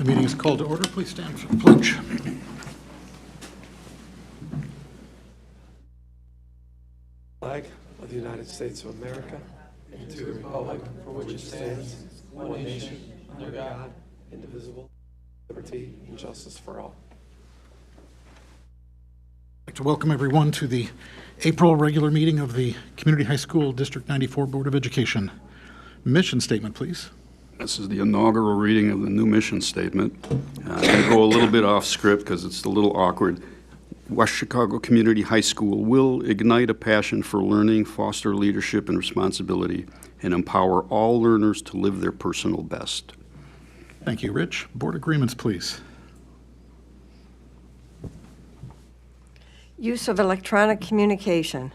The meeting is called to order. Please stand for the pledge. Flag of the United States of America and to the republic for which it stands, one nation, under God, indivisible, liberty and justice for all. I'd like to welcome everyone to the April regular meeting of the Community High School District 94 Board of Education. Mission statement, please. This is the inaugural reading of the new mission statement. I'm going to go a little bit off script because it's a little awkward. West Chicago Community High School will ignite a passion for learning, foster leadership and responsibility, and empower all learners to live their personal best. Thank you, Rich. Board agreements, please. Use of electronic communication.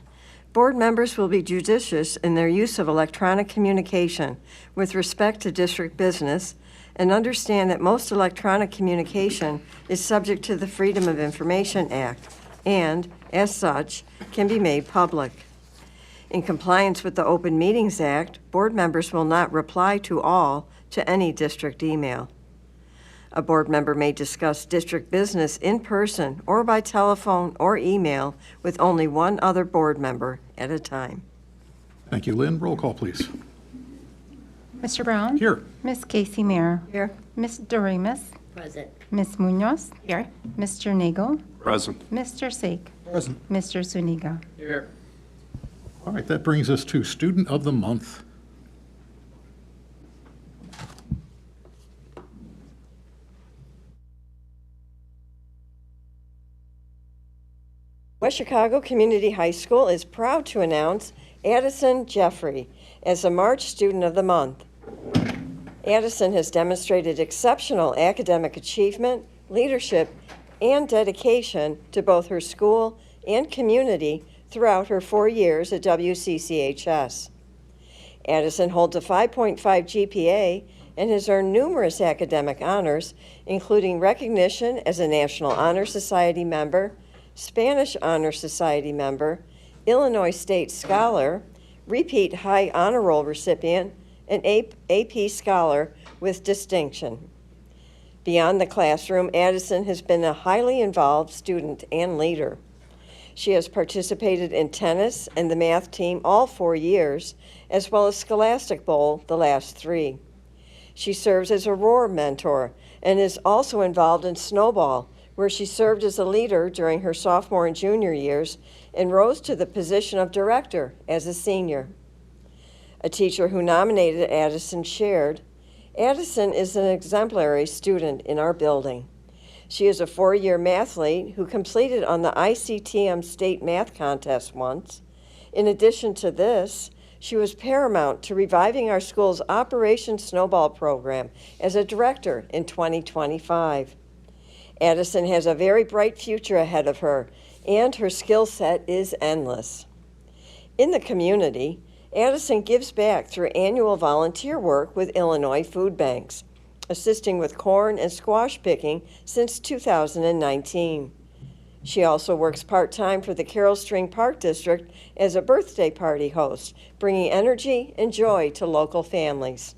Board members will be judicious in their use of electronic communication with respect to district business and understand that most electronic communication is subject to the Freedom of Information Act and, as such, can be made public. In compliance with the Open Meetings Act, board members will not reply to any district email. A board member may discuss district business in person or by telephone or email with only one other board member at a time. Thank you, Lynn. Roll call, please. Mr. Brown? Here. Ms. Casey Mayer? Here. Ms. Doremus? Present. Ms. Munoz? Here. Mr. Nagel? Present. Mr. Sake? Present. Mr. Zuniga? Here. All right, that brings us to Student of the Month. West Chicago Community High School is proud to announce Addison Jeffrey as the March Student of the Month. Addison has demonstrated exceptional academic achievement, leadership, and dedication to both her school and community throughout her 4 years at WCCHS. Addison holds a 5.5 GPA and has earned numerous academic honors, including recognition as a National Honor Society member, Spanish Honor Society member, Illinois State Scholar, repeat High Honor Roll recipient, and AP Scholar with distinction. Beyond the classroom, Addison has been a highly involved student and leader. She has participated in tennis and the math team all 4 years, as well as Scholastic Bowl the last 3. She serves as a roar mentor and is also involved in Snowball, where she served as a leader during her sophomore and junior years and rose to the position of director as a senior. A teacher who nominated Addison shared, "Addison is an exemplary student in our building. She is a 4-year mathlete who completed on the ICTM state math contest once. In addition to this, she was paramount to reviving our school's Operation Snowball program as a director in 2025. Addison has a very bright future ahead of her, and her skill set is endless." In the community, Addison gives back through annual volunteer work with Illinois food banks, assisting with corn and squash picking since 2019. She also works part-time for the Carroll String Park District as a birthday party host, bringing energy and joy to local families.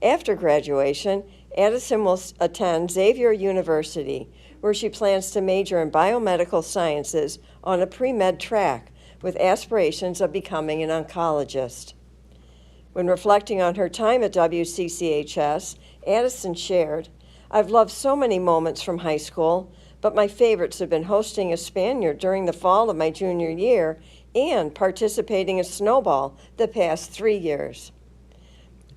After graduation, Addison will attend Xavier University, where she plans to major in biomedical sciences on a pre-med track with aspirations of becoming an oncologist. When reflecting on her time at WCCHS, Addison shared, "I've loved so many moments from high school, but my favorites have been hosting a Spaniard during the fall of my junior year and participating in Snowball the past 3 years."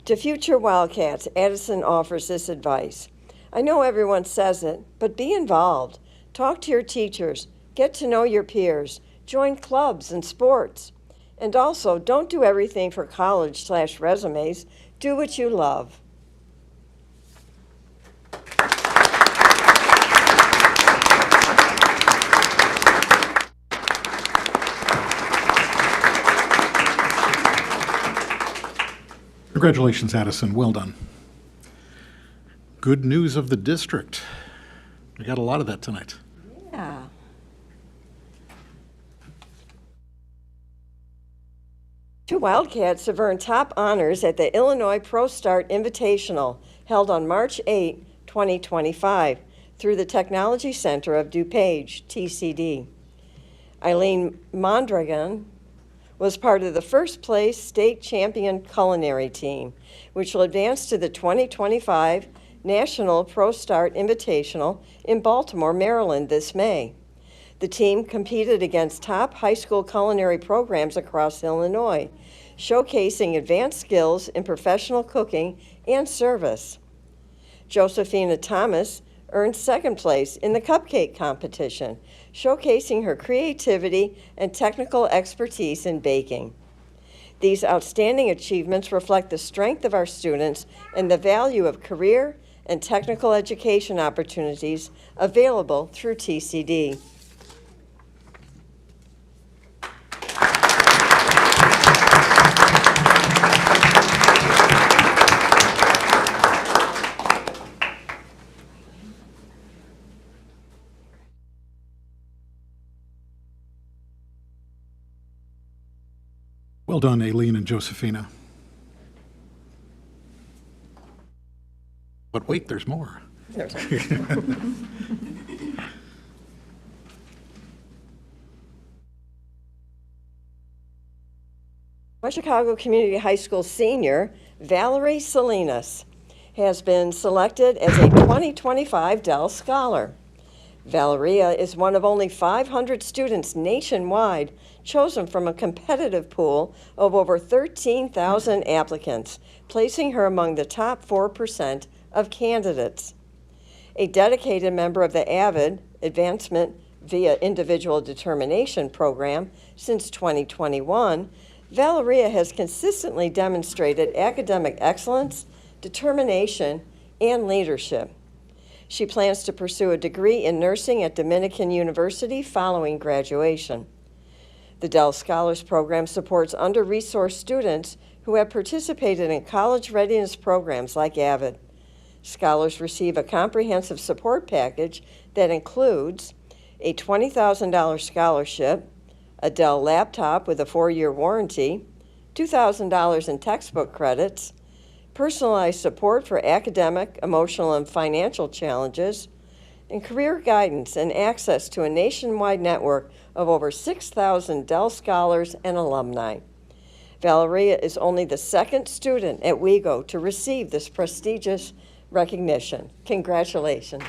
To future Wildcats, Addison offers this advice. "I know everyone says it, but be involved. Talk to your teachers, get to know your peers, join clubs and sports. And also, don't do everything for college/resumes. Do what you love." Congratulations, Addison. Well done. Good news of the district. We got a lot of that tonight. Yeah. Two Wildcats have earned top honors at the Illinois Pro Start Invitational, held on March 8, 2025 through the Technology Center of DuPage, TCD. Eileen Mondragon was part of the first place state champion culinary team, which will advance to the 2025 National Pro Start Invitational in Baltimore, Maryland this May. The team competed against top high school culinary programs across Illinois, showcasing advanced skills in professional cooking and service. Josephina Thomas earned second place in the cupcake competition, showcasing her creativity and technical expertise in baking. These outstanding achievements reflect the strength of our students and the value of career and technical education opportunities available through TCD. Well done, Aileen and Josephina. But wait, there's more. West Chicago Community High School senior Valerie Salinas has been selected as a 2025 Dell Scholar. Valeria is one of only 500 students nationwide chosen from a competitive pool of over 13,000 applicants, placing her among the top 4% of candidates. A dedicated member of the AVID Advancement via Individual Determination program since 2021, Valeria has consistently demonstrated academic excellence, determination, and leadership. She plans to pursue a degree in nursing at Dominican University following graduation. The Dell Scholars Program supports under-resourced students who have participated in college readiness programs like AVID. Scholars receive a comprehensive support package that includes a $20,000 scholarship, a Dell laptop with a 4-year warranty, $2,000 in textbook credits, personalized support for academic, emotional, and financial challenges, and career guidance and access to a nationwide network of over 6,000 Dell Scholars and alumni. Valeria is only the second student at WeGo to receive this prestigious recognition. Congratulations.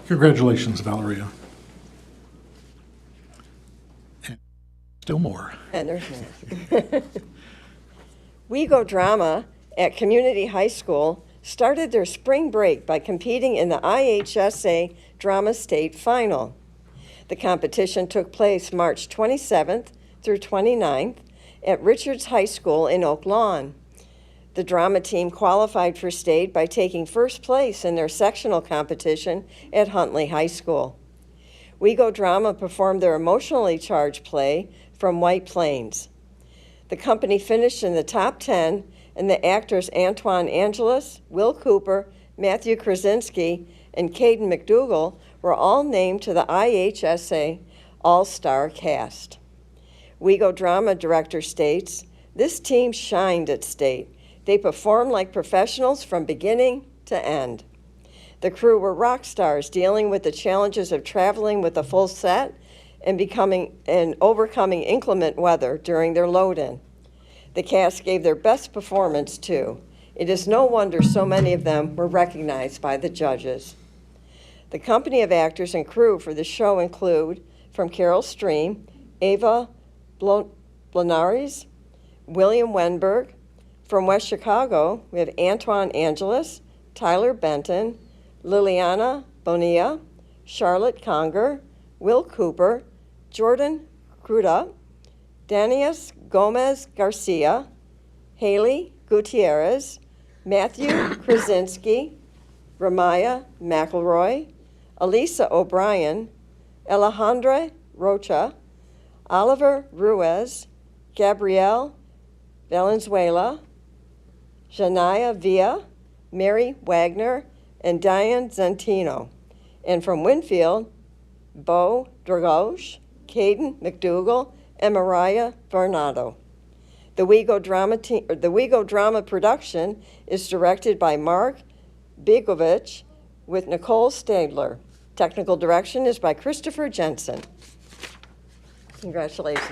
Congratulations, Valeria. And still more. And there's more. WeGo Drama at Community High School started their spring break by competing in the IHSA Drama State Final. The competition took place March 27th through 29th at Richards High School in Oak Lawn. The drama team qualified for state by taking first place in their sectional competition at Huntley High School. WeGo Drama performed their emotionally charged play from White Plains. The company finished in the top 10, and the actors Antoine Angelus, Will Cooper, Matthew Krasinski, and Caden McDougall were all named to the IHSA All-Star Cast. WeGo Drama director states, "This team shined at state. They performed like professionals from beginning to end. The crew were rock stars dealing with the challenges of traveling with a full set and overcoming inclement weather during their load-in. The cast gave their best performance too. It is no wonder so many of them were recognized by the judges." The company of actors and crew for the show include, from Carol Stream, Ava Blanaris, William Wenberg. From West Chicago, we have Antoine Angelus, Tyler Benton, Liliana Bonilla, Charlotte Conger, Will Cooper, Jordan Cruda, Danias Gomez Garcia, Haley Gutierrez, Matthew Krasinski, Ramaya McElroy, Elisa O'Brien, Alejandra Rocha, Oliver Ruiz, Gabrielle Valenzuela, Janaya Villa, Mary Wagner, and Diane Zentino. And from Winfield, Bo Dragosh, Caden McDougall, and Mariah Varnado. The WeGo Drama production is directed by Mark Begovich with Nicole Stadler. Technical direction is by Christopher Jensen. Congratulations.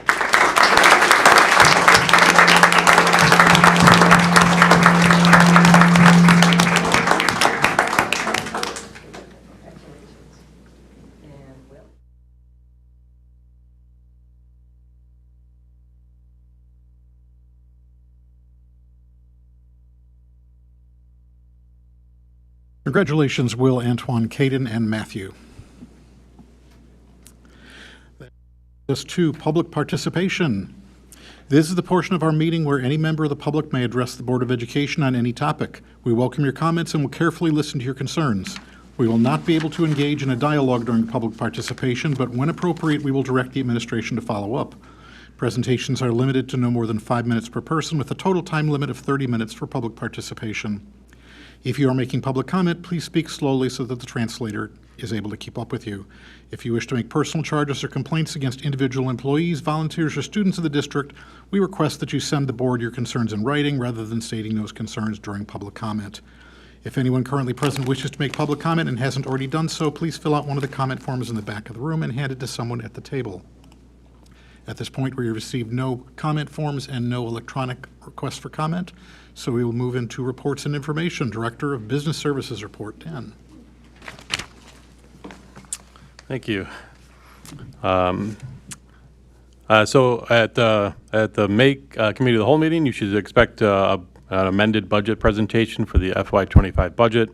Congratulations, Will, Antoine, Caden, and Matthew. Us to public participation. This is the portion of our meeting where any member of the public may address the Board of Education on any topic. We welcome your comments and will carefully listen to your concerns. We will not be able to engage in a dialogue during public participation, but when appropriate, we will direct the administration to follow up. Presentations are limited to no more than 5 minutes per person, with a total time limit of 30 minutes for public participation. If you are making public comment, please speak slowly so that the translator is able to keep up with you. If you wish to make personal charges or complaints against individual employees, volunteers, or students of the district, we request that you send the board your concerns in writing rather than stating those concerns during public comment. If anyone currently present wishes to make public comment and hasn't already done so, please fill out one of the comment forms in the back of the room and hand it to someone at the table. At this point, we have received no comment forms and no electronic requests for comment, so we will move into reports and information. Director of Business Services report, Dan. Thank you. So at the May Committee of the Whole meeting, you should expect an amended budget presentation for the FY25 budget.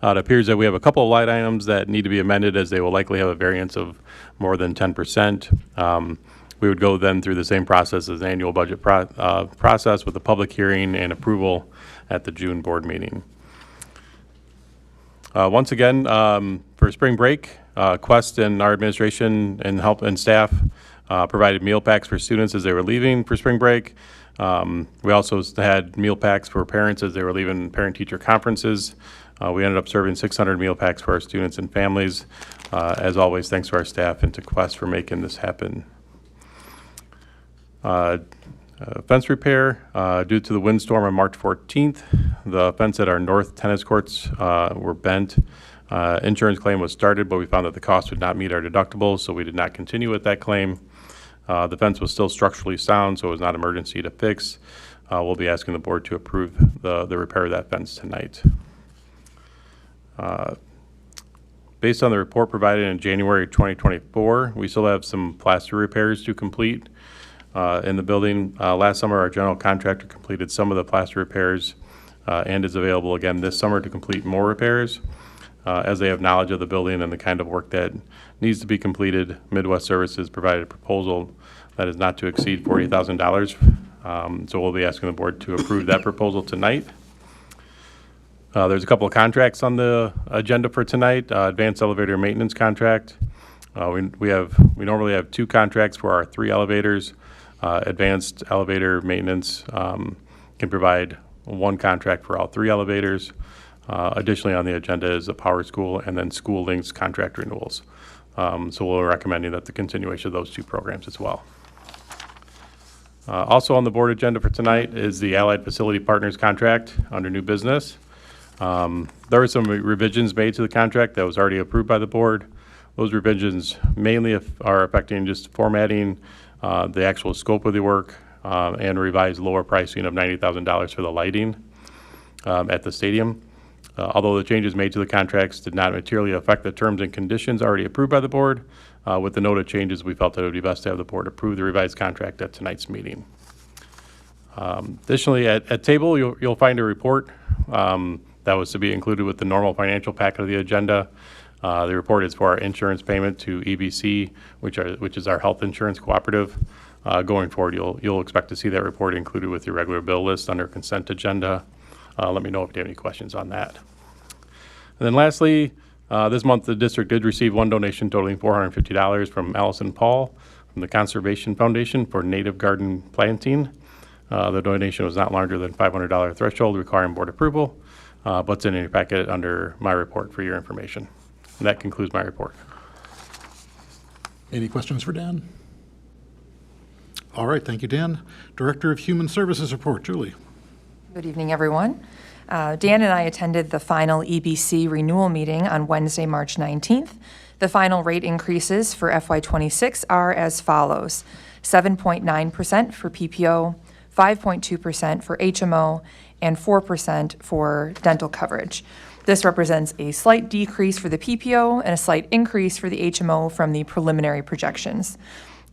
It appears that we have a couple of line items that need to be amended, as they will likely have a variance of more than 10%. We would go then through the same process as the annual budget process, with a public hearing and approval at the June board meeting. Once again, for spring break, Quest and our administration and help and staff provided meal packs for students as they were leaving for spring break. We also had meal packs for parents as they were leaving parent-teacher conferences. We ended up serving 600 meal packs for our students and families. As always, thanks to our staff and to Quest for making this happen. Fence repair, due to the windstorm on March 14th, the fence at our north tennis courts were bent. Insurance claim was started, but we found that the cost would not meet our deductibles, so we did not continue with that claim. The fence was still structurally sound, so it was not an emergency to fix. We'll be asking the board to approve the repair of that fence tonight. Based on the report provided in January 2024, we still have some plaster repairs to complete in the building. Last summer, our general contractor completed some of the plaster repairs and is available again this summer to complete more repairs. As they have knowledge of the building and the kind of work that needs to be completed, Midwest Services provided a proposal that is not to exceed $40,000. So we'll be asking the board to approve that proposal tonight. There's a couple of contracts on the agenda for tonight. Advanced elevator maintenance contract. We normally have 2 contracts for our 3 elevators. Advanced elevator maintenance can provide 1 contract for all 3 elevators. Additionally, on the agenda is the Power School and then School Links contract renewals. So we're recommending that the continuation of those 2 programs as well. Also on the board agenda for tonight is the Allied Facility Partners contract under new business. There were some revisions made to the contract that was already approved by the board. Those revisions mainly are affecting just formatting, the actual scope of the work, and revised lower pricing of $90,000 for the lighting at the stadium. Although the changes made to the contracts did not materially affect the terms and conditions already approved by the board, with the noted changes, we felt that it would be best to have the board approve the revised contract at tonight's meeting. Additionally, at table, you'll find a report that was to be included with the normal financial packet of the agenda. The report is for our insurance payment to EBC, which is our health insurance cooperative. Going forward, you'll expect to see that report included with your regular bill list under consent agenda. Let me know if you have any questions on that. And then lastly, this month the district did receive 1 donation totaling $450 from Allison Paul from the Conservation Foundation for native garden planting. The donation was not larger than $500 threshold requiring board approval, but it's in your packet under my report for your information. And that concludes my report. Any questions for Dan? All right, thank you, Dan. Director of Human Services report, Julie. Good evening, everyone. Dan and I attended the final EBC renewal meeting on Wednesday, March 19th. The final rate increases for FY26 are as follows: 7.9% for PPO, 5.2% for HMO, and 4% for dental coverage. This represents a slight decrease for the PPO and a slight increase for the HMO from the preliminary projections.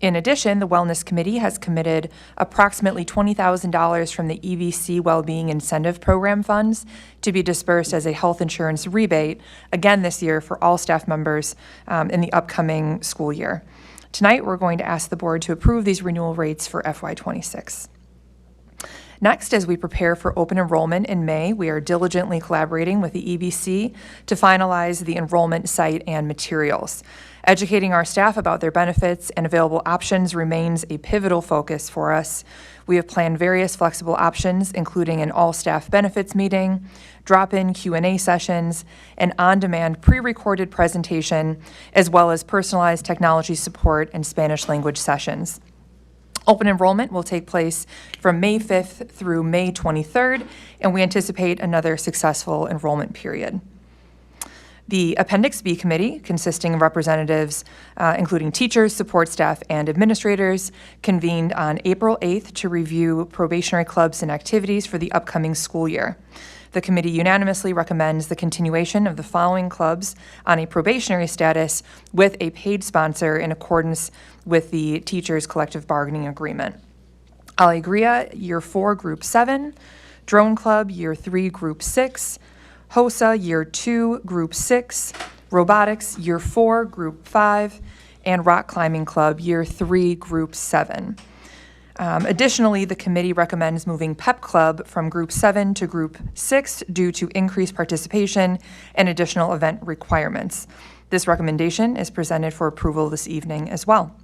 In addition, the Wellness Committee has committed approximately $20,000 from the EVC Wellbeing Incentive Program funds to be dispersed as a health insurance rebate, again this year for all staff members in the upcoming school year. Tonight, we're going to ask the board to approve these renewal rates for FY26. Next, as we prepare for open enrollment in May, we are diligently collaborating with the EBC to finalize the enrollment site and materials. Educating our staff about their benefits and available options remains a pivotal focus for us. We have planned various flexible options, including an all-staff benefits meeting, drop-in Q&A sessions, an on-demand pre-recorded presentation, as well as personalized technology support and Spanish language sessions. Open enrollment will take place from May 5th through May 23rd, and we anticipate another successful enrollment period. The Appendix B Committee, consisting of representatives including teachers, support staff, and administrators, convened on April 8th to review probationary clubs and activities for the upcoming school year. The committee unanimously recommends the continuation of the following clubs on a probationary status with a paid sponsor in accordance with the teachers' collective bargaining agreement. Alegria, Year 4, Group 7, Drone Club, Year 3, Group 6, HOSA, Year 2, Group 6, Robotics, Year 4, Group 5, and Rock Climbing Club, Year 3, Group 7. Additionally, the committee recommends moving PEP Club from Group 7 to Group 6 due to increased participation and additional event requirements. This recommendation is presented for approval this evening as well.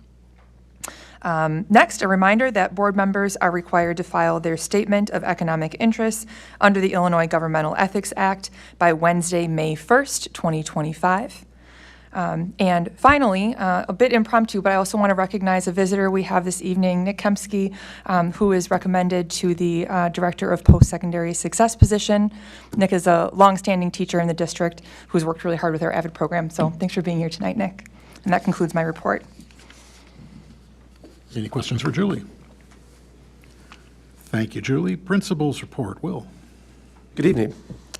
Next, a reminder that board members are required to file their statement of economic interest under the Illinois Governmental Ethics Act by Wednesday, May 1st, 2025. And finally, a bit impromptu, but I also want to recognize a visitor we have this evening, Nick Kempsky, who is recommended to the Director of Post-Secondary Success position. Nick is a longstanding teacher in the district who's worked really hard with our AVID program. So thanks for being here tonight, Nick. And that concludes my report. Any questions for Julie? Thank you, Julie. Principal's report, Will. Good evening.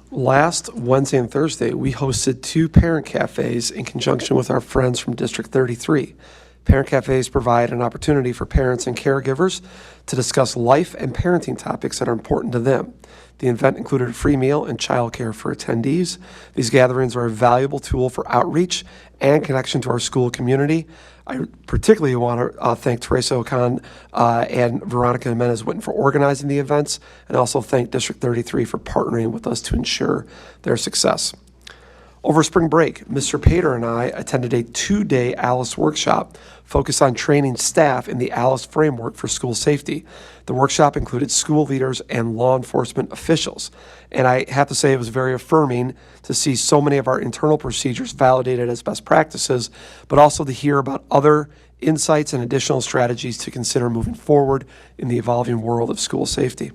Last Wednesday and Thursday, we hosted 2 parent cafes in conjunction with our friends from District 33. Parent cafes provide an opportunity for parents and caregivers to discuss life and parenting topics that are important to them. The event included a free meal and childcare for attendees. These gatherings are a valuable tool for outreach and connection to our school community. I particularly want to thank Teresa Okan and Veronica Jimenez-Witten for organizing the events, and also thank District 33 for partnering with us to ensure their success. Over spring break, Mr. Pater and I attended a 2-day ALICE workshop focused on training staff in the ALICE framework for school safety. The workshop included school leaders and law enforcement officials. And I have to say it was very affirming to see so many of our internal procedures validated as best practices, but also to hear about other insights and additional strategies to consider moving forward in the evolving world of school safety.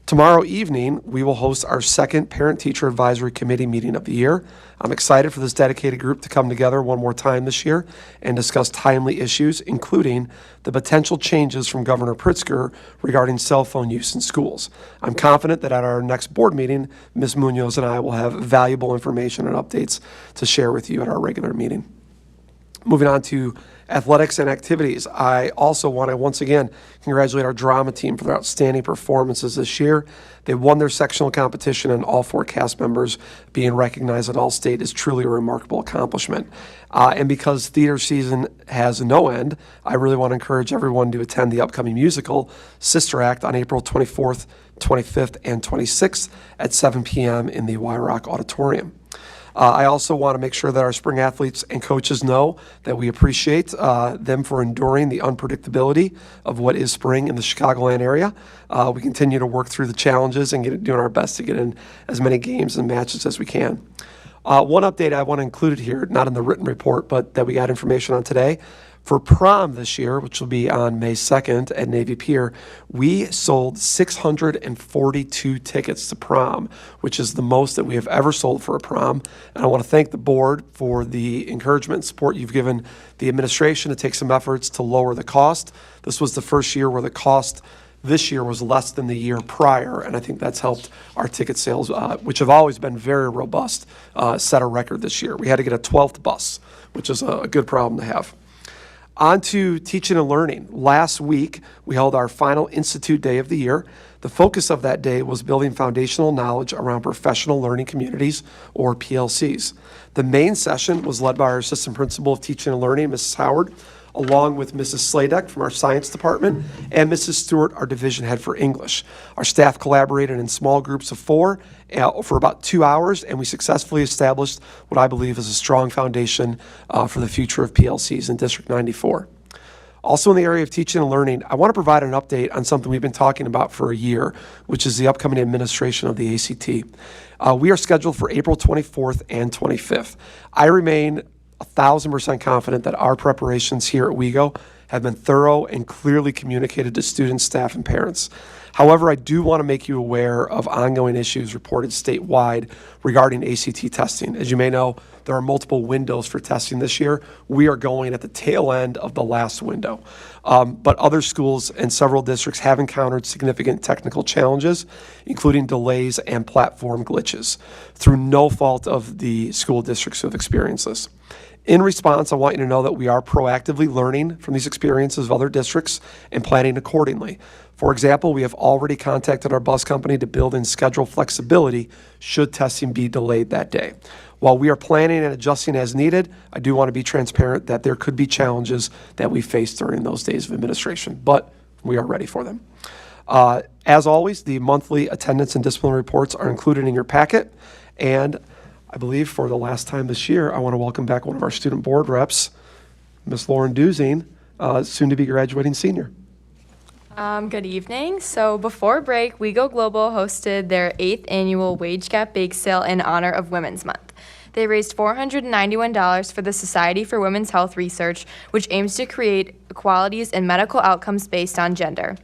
Tomorrow evening, we will host our second Parent-Teacher Advisory Committee meeting of the year. I'm excited for this dedicated group to come together one more time this year and discuss timely issues, including the potential changes from Governor Pritzker regarding cell phone use in schools. I'm confident that at our next board meeting, Ms. Munoz and I will have valuable information and updates to share with you at our regular meeting. Moving on to athletics and activities, I also want to once again congratulate our drama team for their outstanding performances this year. They won their sectional competition, and all 4 cast members being recognized at All-State is truly a remarkable accomplishment. And because theater season has no end, I really want to encourage everyone to attend the upcoming musical, Sister Act, on April 24th, 25th, and 26th at 7 p.m. in the Y-Rock Auditorium. I also want to make sure that our spring athletes and coaches know that we appreciate them for enduring the unpredictability of what is spring in the Chicagoland area. We continue to work through the challenges and doing our best to get in as many games and matches as we can. One update I want to include here, not in the written report, but that we got information on today. For prom this year, which will be on May 2nd at Navy Pier, we sold 642 tickets to prom, which is the most that we have ever sold for a prom. And I want to thank the board for the encouragement and support you've given the administration to take some efforts to lower the cost. This was the first year where the cost this year was less than the year prior, and I think that's helped our ticket sales, which have always been very robust, set a record this year. We had to get a 12th bus, which is a good problem to have. On to teaching and learning. Last week, we held our final Institute Day of the year. The focus of that day was building foundational knowledge around professional learning communities, or PLCs. The main session was led by our Assistant Principal of Teaching and Learning, Mrs. Howard, along with Mrs. Sladek from our Science Department and Mrs. Stewart, our Division Head for English. Our staff collaborated in small groups of 4 for about 2 hours, and we successfully established what I believe is a strong foundation for the future of PLCs in District 94. Also in the area of teaching and learning, I want to provide an update on something we've been talking about for a year, which is the upcoming administration of the ACT. We are scheduled for April 24th and 25th. I remain 1,000% confident that our preparations here at WeGo have been thorough and clearly communicated to students, staff, and parents. However, I do want to make you aware of ongoing issues reported statewide regarding ACT testing. As you may know, there are multiple windows for testing this year. We are going at the tail end of the last window. But other schools and several districts have encountered significant technical challenges, including delays and platform glitches, through no fault of the school districts who have experienced this. In response, I want you to know that we are proactively learning from these experiences of other districts and planning accordingly. For example, we have already contacted our bus company to build in schedule flexibility should testing be delayed that day. While we are planning and adjusting as needed, I do want to be transparent that there could be challenges that we face during those days of administration, but we are ready for them. As always, the monthly attendance and discipline reports are included in your packet, and I believe for the last time this year, I want to welcome back one of our student board reps, Ms. Lauren Duzing, soon to be graduating senior. Good evening. So before break, WeGo Global hosted their 8th annual Wage Gap Bake Sale in honor of Women's Month. They raised $491 for the Society for Women's Health Research, which aims to create equalities in medical outcomes based on gender.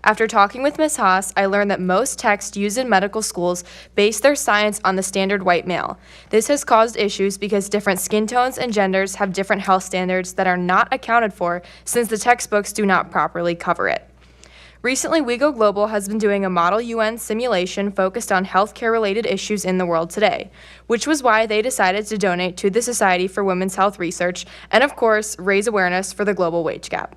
After talking with Ms. Haas, I learned that most texts used in medical schools base their science on the standard white male. This has caused issues because different skin tones and genders have different health standards that are not accounted for since the textbooks do not properly cover it. Recently, WeGo Global has been doing a Model UN simulation focused on healthcare-related issues in the world today, which was why they decided to donate to the Society for Women's Health Research and, of course, raise awareness for the global wage gap.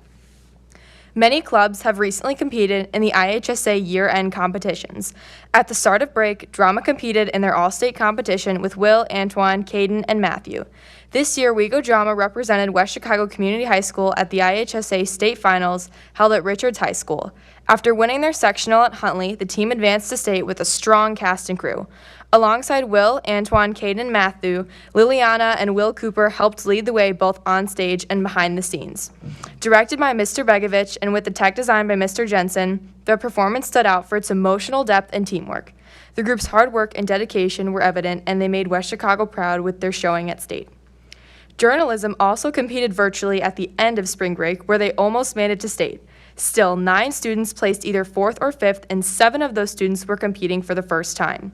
Many clubs have recently competed in the IHSA year-end competitions. At the start of break, drama competed in their all-state competition with Will, Antoine, Caden, and Matthew. This year, WeGo Drama represented West Chicago Community High School at the IHSA state finals held at Richards High School. After winning their sectional at Huntley, the team advanced to state with a strong cast and crew. Alongside Will, Antoine, Caden, and Matthew, Liliana and Will Cooper helped lead the way both on stage and behind the scenes. Directed by Mr. Begovich and with the tech design by Mr. Jensen, the performance stood out for its emotional depth and teamwork. The group's hard work and dedication were evident, and they made West Chicago proud with their showing at state. Journalism also competed virtually at the end of spring break, where they almost made it to state. Still, 9 students placed either 4th or 5th, and 7 of those students were competing for the first time.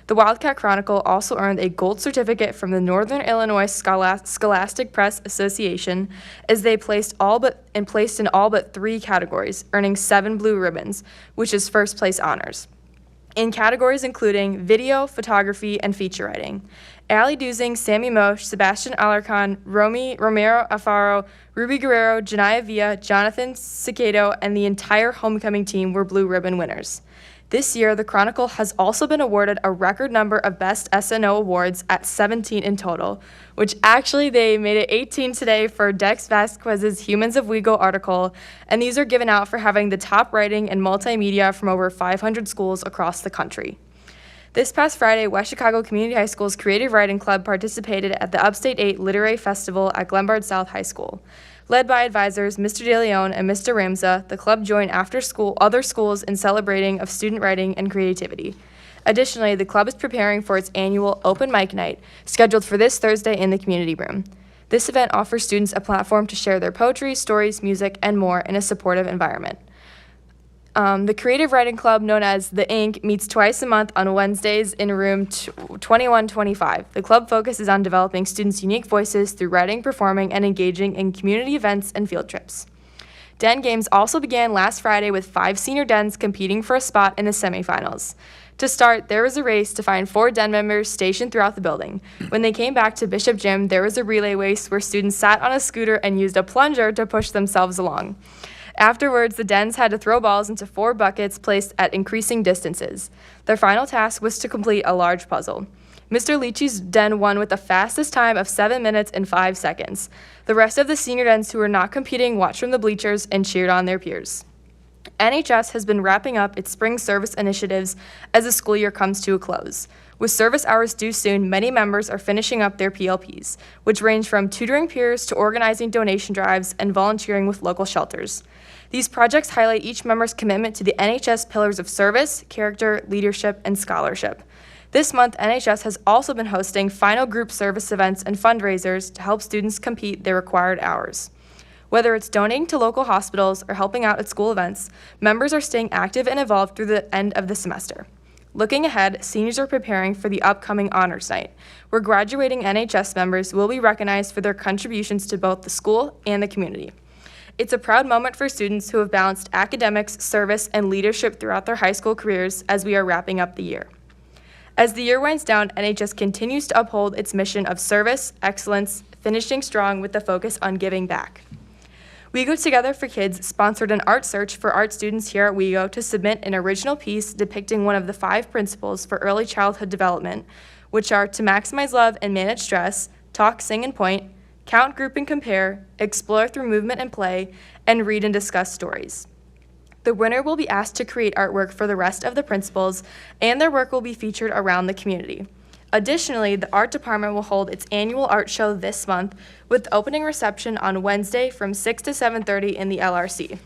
The Wildcat Chronicle also earned a gold certificate from the Northern Illinois Scholastic Press Association, as they placed in all but 3 categories, earning 7 blue ribbons, which is first place honors, in categories including video, photography, and feature writing. Ali Duzing, Sammy Mosh, Sebastian Alarcon, Romero Afaro, Ruby Guerrero, Janaya Villa, Jonathan Cicado, and the entire homecoming team were blue ribbon winners. This year, the Chronicle has also been awarded a record number of Best SNO awards at 17 in total, which actually they made it 18 today for Dex Vasquez's Humans of WeGo article, and these are given out for having the top writing and multimedia from over 500 schools across the country. This past Friday, West Chicago Community High School's Creative Writing Club participated at the Upstate 8 Literary Festival at Glenbard South High School. Led by advisors Mr. De Leon and Mr. Ramza, the club joined after school other schools in celebrating of student writing and creativity. Additionally, the club is preparing for its annual open mic night, scheduled for this Thursday in the community room. This event offers students a platform to share their poetry, stories, music, and more in a supportive environment. The Creative Writing Club, known as The Ink, meets twice a month on Wednesdays in room 2125. The club focuses on developing students' unique voices through writing, performing, and engaging in community events and field trips. Den Games also began last Friday with 5 senior Dens competing for a spot in the semifinals. To start, there was a race to find 4 Den members stationed throughout the building. When they came back to Bishop Gym, there was a relay race where students sat on a scooter and used a plunger to push themselves along. Afterwards, the Dens had to throw balls into 4 buckets placed at increasing distances. Their final task was to complete a large puzzle. Mr. Leachy's Den won with the fastest time of 7 minutes and 5 seconds. The rest of the senior Dens who were not competing watched from the bleachers and cheered on their peers. NHS has been wrapping up its spring service initiatives as the school year comes to a close. With service hours due soon, many members are finishing up their PLPs, which range from tutoring peers to organizing donation drives and volunteering with local shelters. These projects highlight each member's commitment to the NHS pillars of service, character, leadership, and scholarship. This month, NHS has also been hosting final group service events and fundraisers to help students complete their required hours. Whether it's donating to local hospitals or helping out at school events, members are staying active and involved through the end of the semester. Looking ahead, seniors are preparing for the upcoming Honors Night, where graduating NHS members will be recognized for their contributions to both the school and the community. It's a proud moment for students who have balanced academics, service, and leadership throughout their high school careers as we are wrapping up the year. As the year winds down, NHS continues to uphold its mission of service, excellence, finishing strong with the focus on giving back. WeGo Together for Kids sponsored an art search for art students here at WeGo to submit an original piece depicting one of the 5 principles for early childhood development, which are to maximize love and manage stress, talk, sing, and point, count, group, and compare, explore through movement and play, and read and discuss stories. The winner will be asked to create artwork for the rest of the principals, and their work will be featured around the community. Additionally, the art department will hold its annual art show this month with opening reception on Wednesday from 6 to 7:30 in the LRC.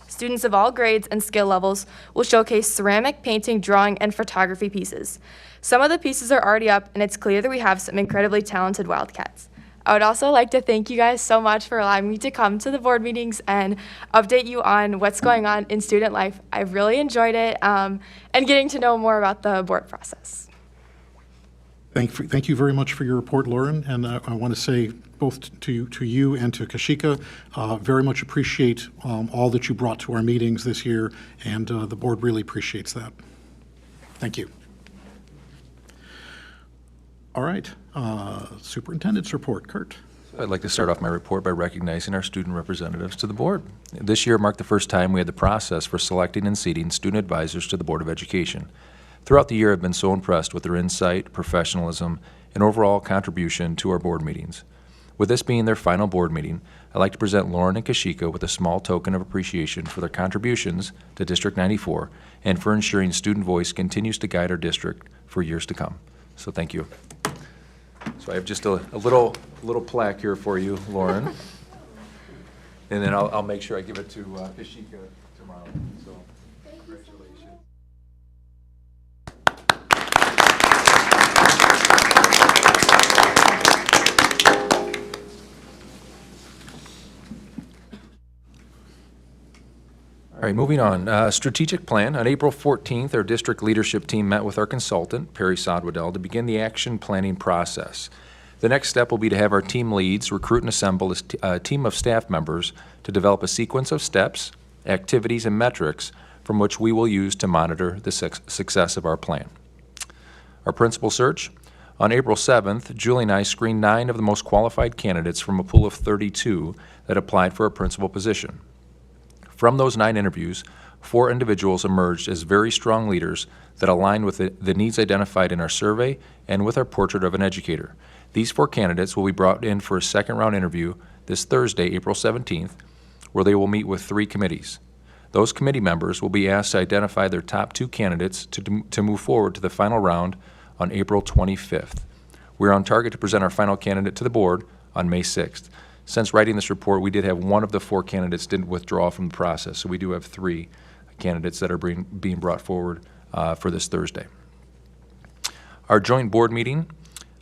Students of all grades and skill levels will showcase ceramic, painting, drawing, and photography pieces. Some of the pieces are already up, and it's clear that we have some incredibly talented Wildcats. I would also like to thank you guys so much for allowing me to come to the board meetings and update you on what's going on in student life. I've really enjoyed it and getting to know more about the board process. Thank you very much for your report, Lauren, and I want to say both to you and to Kashika, very much appreciate all that you brought to our meetings this year, and the board really appreciates that. Thank you. All right, Superintendent's report. Kurt. I'd like to start off my report by recognizing our student representatives to the board. This year marked the first time we had the process for selecting and seating student advisors to the Board of Education. Throughout the year, I've been so impressed with their insight, professionalism, and overall contribution to our board meetings. With this being their final board meeting, I'd like to present Lauren and Kashika with a small token of appreciation for their contributions to District 94 and for ensuring student voice continues to guide our district for years to come. So thank you. So I have just a little plaque here for you, Lauren. And then I'll make sure I give it to Kashika tomorrow. So congratulations. All right, moving on. Strategic plan. On April 14th, our district leadership team met with our consultant, Perry Sodwedell, to begin the action planning process. The next step will be to have our team leads recruit and assemble a team of staff members to develop a sequence of steps, activities, and metrics from which we will use to monitor the success of our plan. Our principal search. On April 7th, Julie and I screened 9 of the most qualified candidates from a pool of 32 that applied for a principal position. From those 9 interviews, 4 individuals emerged as very strong leaders that align with the needs identified in our survey and with our portrait of an educator. These 4 candidates will be brought in for a second-round interview this Thursday, April 17th, where they will meet with 3 committees. Those committee members will be asked to identify their top 2 candidates to move forward to the final round on April 25th. We're on target to present our final candidate to the board on May 6th. Since writing this report, we did have 1 of the 4 candidates didn't withdraw from the process, so we do have 3 candidates that are being brought forward for this Thursday. Our joint board meeting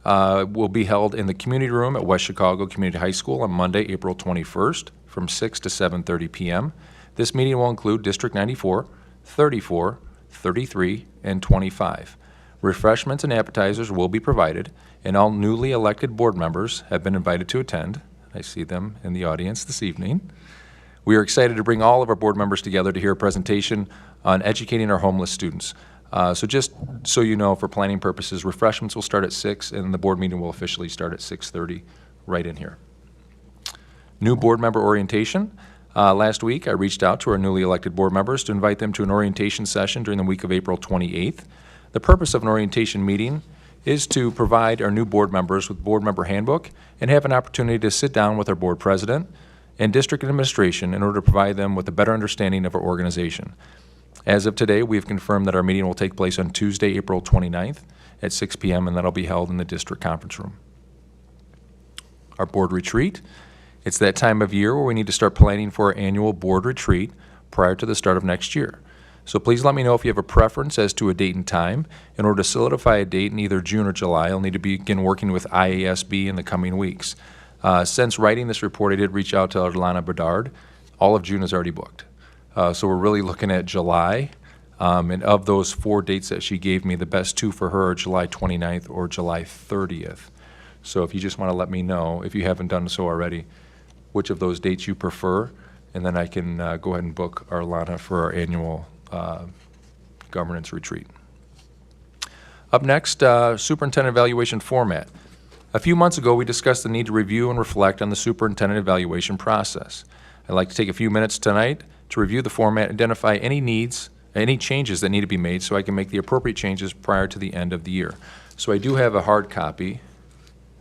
will be held in the community room at West Chicago Community High School on Monday, April 21st from 6 to 7:30 p.m. This meeting will include District 94, 34, 33, and 25. Refreshments and appetizers will be provided, and all newly elected board members have been invited to attend. I see them in the audience this evening. We are excited to bring all of our board members together to hear a presentation on educating our homeless students. So just so you know, for planning purposes, refreshments will start at 6, and the board meeting will officially start at 6:30 right in here. New board member orientation. Last week, I reached out to our newly elected board members to invite them to an orientation session during the week of April 28th. The purpose of an orientation meeting is to provide our new board members with board member handbook and have an opportunity to sit down with our board president and district administration in order to provide them with a better understanding of our organization. As of today, we have confirmed that our meeting will take place on Tuesday, April 29th at 6 p.m., and that'll be held in the district conference room. Our board retreat. It's that time of year where we need to start planning for our annual board retreat prior to the start of next year. So please let me know if you have a preference as to a date and time. In order to solidify a date in either June or July, I'll need to begin working with IASB in the coming weeks. Since writing this report, I did reach out to Alana Bedard. All of June is already booked. So we're really looking at July. And of those 4 dates that she gave me, the best 2 for her are July 29th or July 30th. So if you just want to let me know, if you haven't done so already, which of those dates you prefer, and then I can go ahead and book our Lana for our annual governance retreat. Up next, superintendent evaluation format. A few months ago, we discussed the need to review and reflect on the superintendent evaluation process. I'd like to take a few minutes tonight to review the format, identify any needs, any changes that need to be made so I can make the appropriate changes prior to the end of the year. So I do have a hard copy,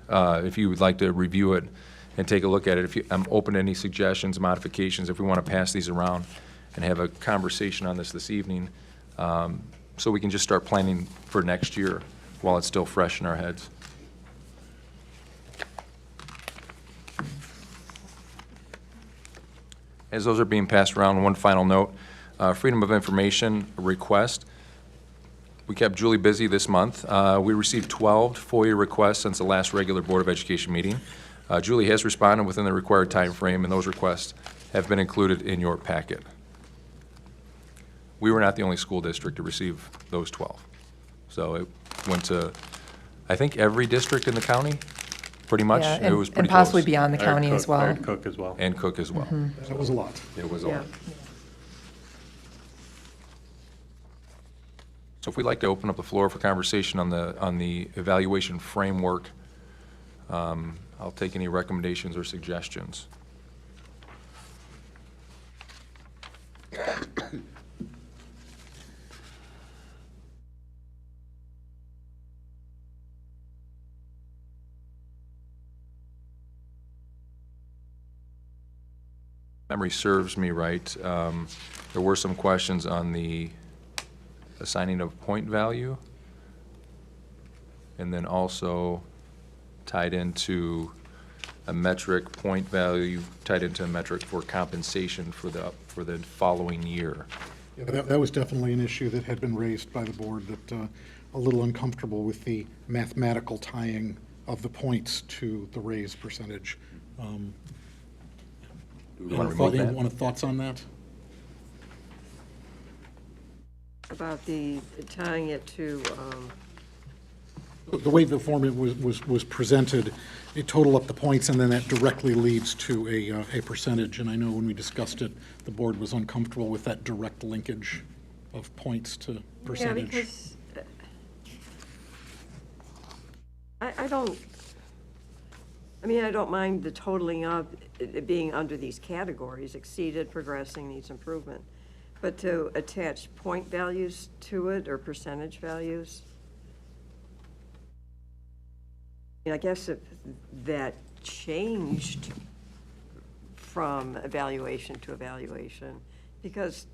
if you would like to review it and take a look at it. I'm open to any suggestions, modifications, if we want to pass these around and have a conversation on this evening, so we can just start planning for next year while it's still fresh in our heads. As those are being passed around, one final note, Freedom of Information request. We kept Julie busy this month. We received 12 FOIA requests since the last regular Board of Education meeting. Julie has responded within the required time frame, and those requests have been included in your packet. We were not the only school district to receive those 12. So it went to, I think, every district in the county, pretty much. Yeah, It was pretty and possibly close. beyond the county as well. And Cook as well. And Cook as well. That was a lot. It was a Yeah. lot. So if we'd like to open up the floor for conversation on the evaluation framework, I'll take any recommendations or suggestions. Memory serves me right, there were some questions on the assigning of point value, and then also tied into a metric, point value, tied into a metric for compensation for the following year. Yeah, that was definitely an issue that had been raised by the board, that a little uncomfortable with the mathematical tying of the points to the raise percentage. Do we want to remove that? Any thoughts on that? About the tying it to, The way the format was presented, it total up the points, and then that directly leads to a percentage. And I know when we discussed it, the board was uncomfortable with that direct linkage of points to percentage. Yeah, because I don't mind the totaling up, it being under these categories, exceeded, progressing, needs improvement. But to attach point values to it or percentage values, I guess if that changed from evaluation to evaluation, because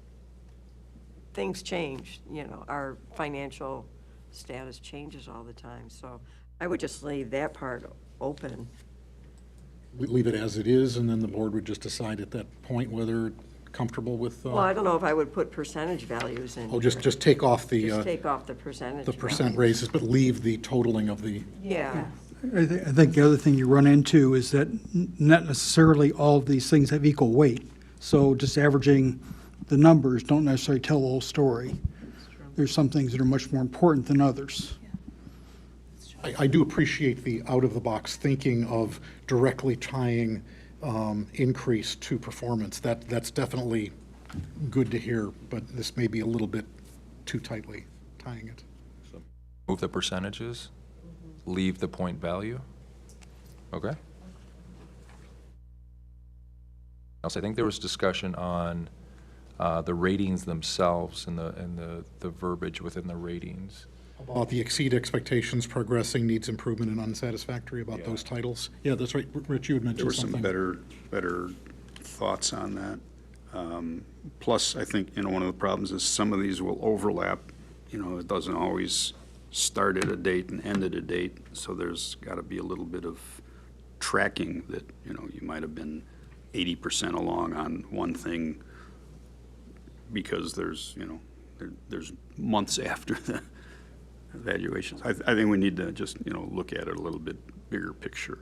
things change, our financial status changes all the time. So I would just leave that part open. Leave it as it is, and then the board would just decide at that point whether it comfortable with? Well, I don't know if I would put percentage values in. Oh, just take off Just the take off the percentage. percent values. raises, but leave the totaling of the, Yeah, I think the other thing you run into is that not necessarily all of these things have equal weight. So just averaging the numbers don't necessarily tell the whole story. There's some things that are much more important than others. I do appreciate the out-of-the-box thinking of directly tying increase to performance. That's definitely good to hear, but this may be a little bit too tightly tying it. Move the percentages, leave the point value. Okay. Also, I think there was discussion on the ratings themselves and the verbiage within the ratings. About the exceed expectations, progressing, needs improvement, and unsatisfactory, about those titles. Yeah, that's right. Rich, you had There mentioned were some something. better thoughts on that. Plus, I think, one of the problems is some of these will overlap. It doesn't always start at a date and end at a date, so there's got to be a little bit of tracking that, you might have been 80% along on one thing because there's months after the evaluations. I think we need to just, look at it a little bit bigger picture.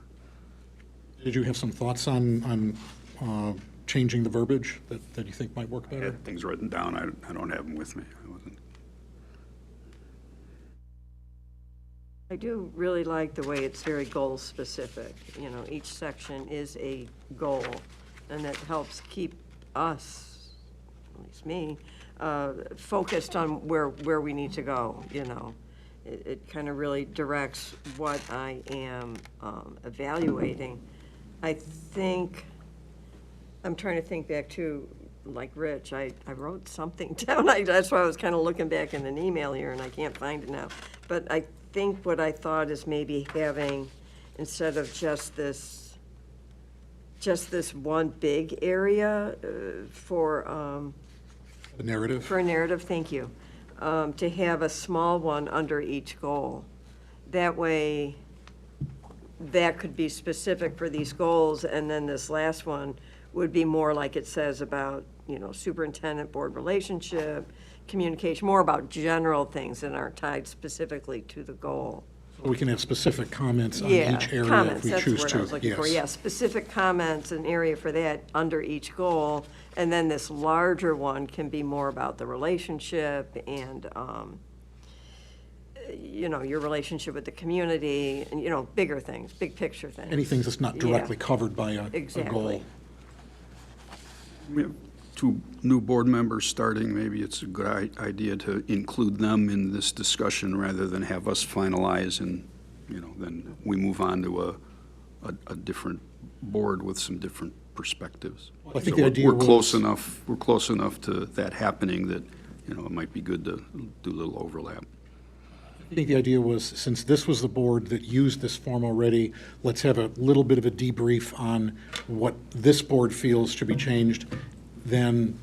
Did you have some thoughts on changing the verbiage that you think might work I better? had things written down. I don't have them with me. I do really like the way it's very goal-specific. Each section is a goal, and that helps keep us, at least me, focused on where we need to go, It kind of really directs what I am evaluating. I think, I'm trying to think back to, like Rich, I wrote something down. That's why I was kind of looking back in an email here, and I can't find it now. But I think what I thought is maybe having, instead of just this one big area for The narrative? for a narrative, thank you, to have a small one under each goal. That way, that could be specific for these goals, and then this last one would be more like it says about, superintendent, board relationship, communication, more about general things that aren't tied specifically to the goal. We can have specific comments on Yeah, each area if comments, we that's the choose word to. I was looking for. Yes. Yeah, specific comments, an area for that under each goal. And then this larger one can be more about the relationship and, your relationship with the community and, bigger things, big picture things. Anything that's not directly Yeah. covered by a Exactly. goal. We have 2 new board members starting. Maybe it's a good idea to include them in this discussion rather than have us finalize and, then we move on to a different board with some different perspectives. I think So the idea we're close was- enough, we're close enough to that happening that, it might be good to do a little overlap. I think the idea was, since this was the board that used this form already, let's have a little bit of a debrief on what this board feels should be changed. Then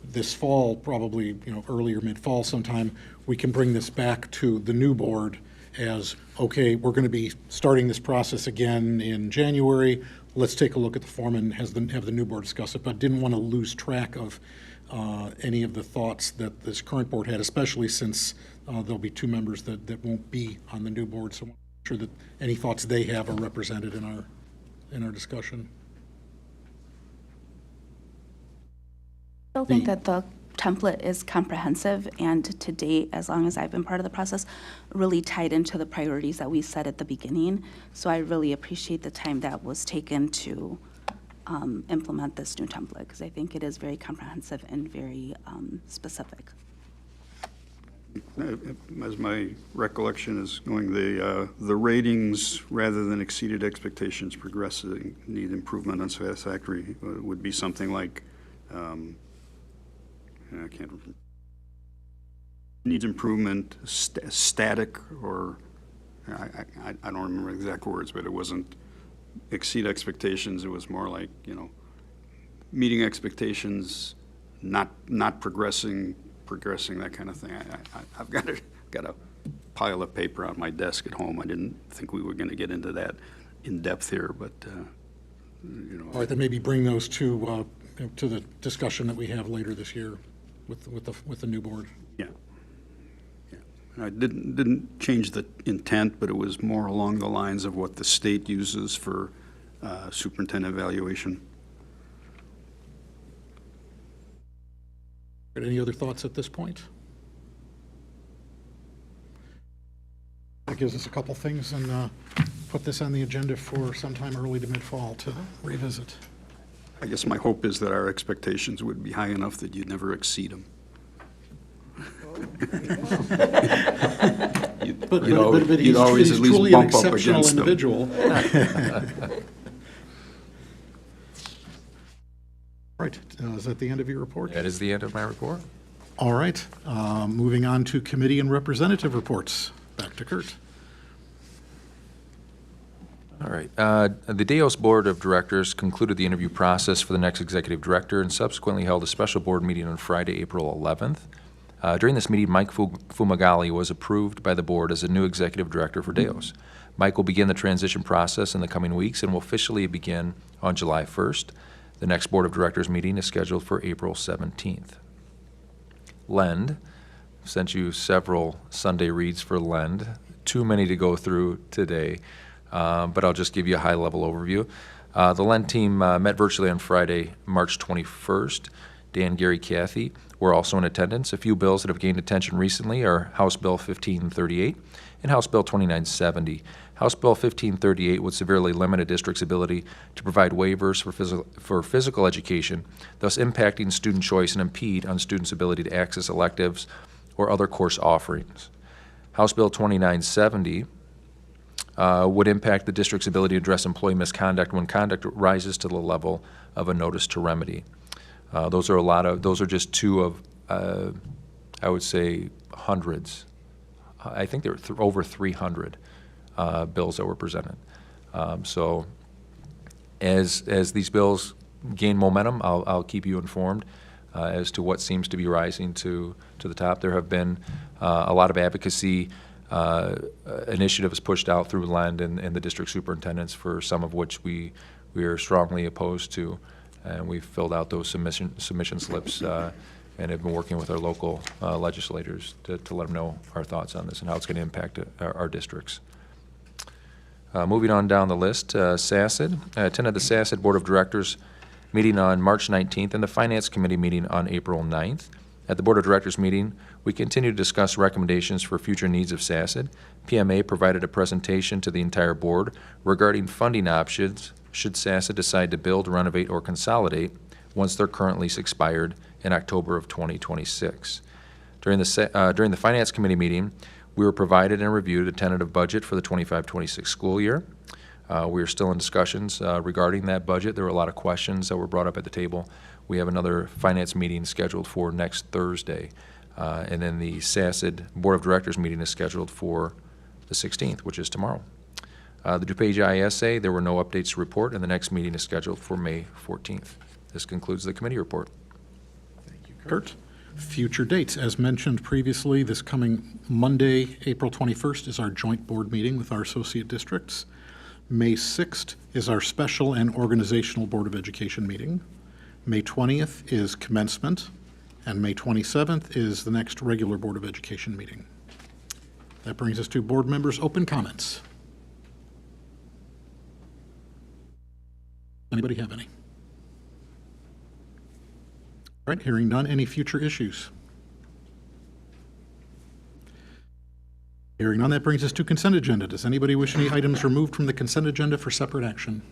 this fall, probably, early or mid-fall sometime, we can bring this back to the new board as, okay, we're going to be starting this process again in January. Let's take a look at the form and have the new board discuss it, but didn't want to lose track of any of the thoughts that this current board had, especially since there'll be 2 members that won't be on the new board. So I'm sure that any thoughts they have are represented in our discussion. I still think that the template is comprehensive and to date, as long as I've been part of the process, really tied into the priorities that we set at the beginning. So I really appreciate the time that was taken to implement this new template, because I think it is very comprehensive and very specific. As my recollection is going, the ratings, rather than exceeded expectations, progressing, need improvement, unsatisfactory, would be something like, I can't remember. Needs improvement, static, or, I don't remember the exact words, but it wasn't exceed expectations. It was more like, meeting expectations, not progressing, that kind of thing. I've got a pile of paper on my desk at home. I didn't think we were going to get into that in depth here, but, All right, then maybe bring those 2 to the discussion that we have later this year with the new board. Yeah. Yeah. And I didn't change the intent, but it was more along the lines of what the state uses for superintendent evaluation. Any other thoughts at this point? That gives us a couple things, and put this on the agenda for sometime early to mid-fall to revisit. I guess my hope is that our expectations would be high enough that you'd never exceed them. You'd always at least bump up against them. He's truly an exceptional individual. Right, is that the end of your report? That is the end of my report. All right, moving on to committee and representative reports. Back to Kurt. All right. The DEOS Board of Directors concluded the interview process for the next executive director and subsequently held a special board meeting on Friday, April 11th. During this meeting, Mike Fumagalli was approved by the board as a new executive director for DEOS. Mike will begin the transition process in the coming weeks and will officially begin on July 1st. The next Board of Directors meeting is scheduled for April 17th. Lend. Sent you several Sunday reads for Lend. Too many to go through today, but I'll just give you a high-level overview. The Lend team met virtually on Friday, March 21st. Dan, Gary, Kathy were also in attendance. A few bills that have gained attention recently are House Bill 1538 and House Bill 2970. House Bill 1538 would severely limit a district's ability to provide waivers for physical education, thus impacting student choice and impede on students' ability to access electives or other course offerings. House Bill 2970 would impact the district's ability to address employee misconduct when conduct rises to the level of a notice to remedy. Those are just two of, I would say, hundreds. I think there were over 300 bills that were presented. So as these bills gain momentum, I'll keep you informed as to what seems to be rising to the top. There have been a lot of advocacy initiatives pushed out through Lend and the district superintendents, for some of which we are strongly opposed to. And we've filled out those submission slips and have been working with our local legislators to let them know our thoughts on this and how it's going to impact our districts. Moving on down the list, SACID. I attended the SACID Board of Directors meeting on March 19th and the Finance Committee meeting on April 9th. At the Board of Directors meeting, we continue to discuss recommendations for future needs of SACID. PMA provided a presentation to the entire board regarding funding options should SACID decide to build, renovate, or consolidate once their current lease expired in October of 2026. During the Finance Committee meeting, we were provided and reviewed a tentative budget for the 25-26 school year. We are still in discussions regarding that budget. There were a lot of questions that were brought up at the table. We have another finance meeting scheduled for next Thursday. And then the SACID Board of Directors meeting is scheduled for the 16th, which is tomorrow. The DuPage ISA, there were no updates to report, and the next meeting is scheduled for May 14th. This concludes the committee report. Thank you, Kurt. Future dates, as mentioned previously, this coming Monday, April 21st, is our joint board meeting with our associate districts. May 6th is our special and organizational Board of Education meeting. May 20th is commencement, and May 27th is the next regular Board of Education meeting. That brings us to board members' open comments. Anybody have any? All right, hearing none, any future issues? Hearing none, that brings us to consent agenda. Does anybody wish any items removed from the consent agenda for separate action?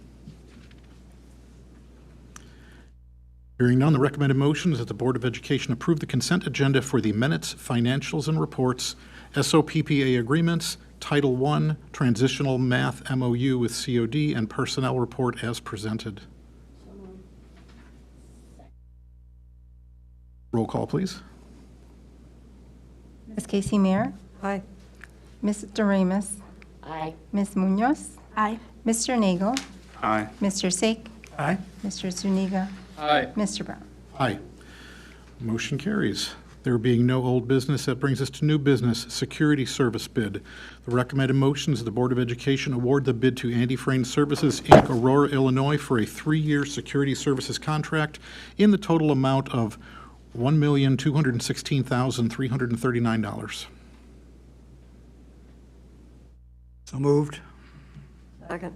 Hearing none, the recommended motion is that the Board of Education approve the consent agenda for the minutes, financials, and reports, SOPPA agreements, Title I, Transitional Math MOU with COD, and Personnel Report as presented. Roll call, please. Ms. Casey Mayer? Aye. Ms. Doremus? Aye. Ms. Munoz? Aye. Mr. Nagel? Aye. Mr. Sake? Aye. Mr. Zuniga? Aye. Mr. Brown? Aye. Motion carries. There being no old business, that brings us to new business, security service bid. The recommended motion is the Board of Education award the bid to Andy Frayne Services, Inc., Aurora, Illinois, for a 3-year security services contract in the total amount of $1,216,339. So moved. Second.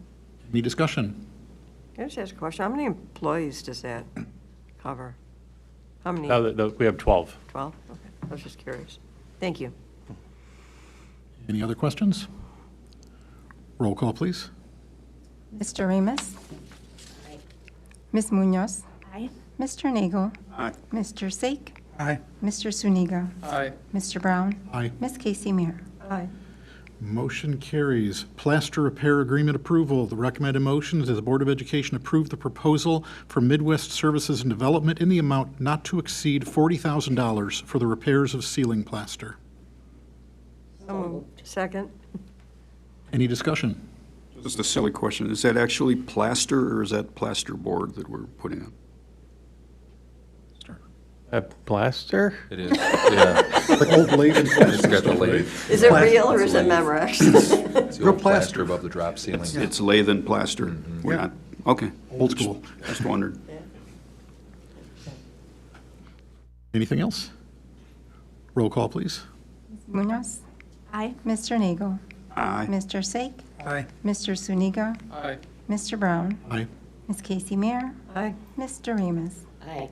Any discussion? Can I just ask a question? How many employees does that cover? How many? We have 12. 12? Okay, I was just curious. Thank you. Any other questions? Roll call, please. Mr. Ramos? Ms. Munoz? Aye. Mr. Nagel? Aye. Mr. Sake? Aye. Mr. Suniga? Aye. Mr. Brown? Aye. Ms. Casey Meir? Aye. Motion carries. Plaster repair agreement approval. The recommended motion is that the Board of Education approve the proposal for Midwest Services and Development in the amount not to exceed $40,000 for the repairs of ceiling plaster. So moved. Second. Any discussion? Just a silly question. Is that actually plaster or is that plasterboard that we're putting up? Plaster? It is, yeah. Like old lathe and It's got the lathe. Is it real or is it Memorex? It's the Real old plaster. above the drop ceiling. It's lathe and plaster. We're Yeah. not, okay. Old school. Just wondered. Anything else? Roll call, please. Munoz? Aye. Mr. Nagel? Aye. Mr. Sake? Aye. Mr. Suniga? Aye. Mr. Brown? Aye. Ms. Casey Meir? Aye. Mr. Ramos? Aye.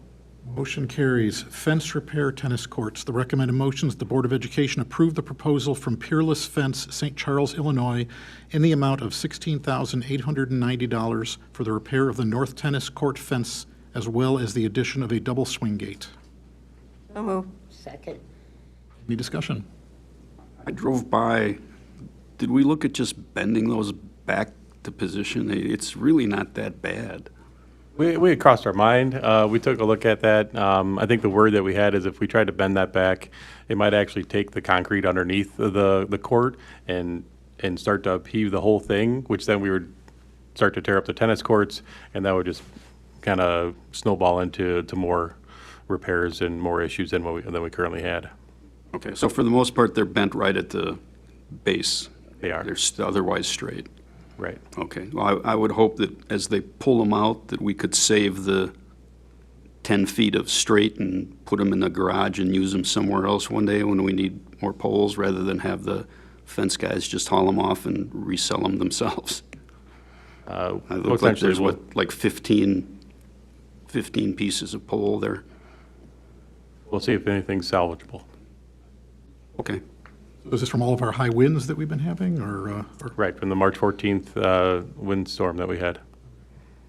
Motion carries. Fence repair tennis courts. The recommended motion is the Board of Education approve the proposal from Peerless Fence, St. Charles, Illinois, in the amount of $16,890 for the repair of the north tennis court fence, as well as the addition of a double swing gate. So moved. Second. Any discussion? I drove by, did we look at just bending those back to position? It's really not that bad. We had crossed our mind. We took a look at that. I think the word that we had is if we tried to bend that back, it might actually take the concrete underneath the court and start to upheave the whole thing, which then we would start to tear up the tennis courts, and that would just kind of snowball into more repairs and more issues than we currently had. Okay, so for the most part, they're bent right at the base. They are. They're otherwise straight. Right. Okay, well, I would hope that as they pull them out, that we could save the 10 feet of straight and put them in the garage and use them somewhere else one day when we need more poles, rather than have the fence guys just haul them off and resell them themselves. It looks like there's, like 15 pieces of pole there. We'll see if anything's salvageable. Okay. Is this from all of our high winds that we've been having, or? Right, from the March 14th windstorm that we had.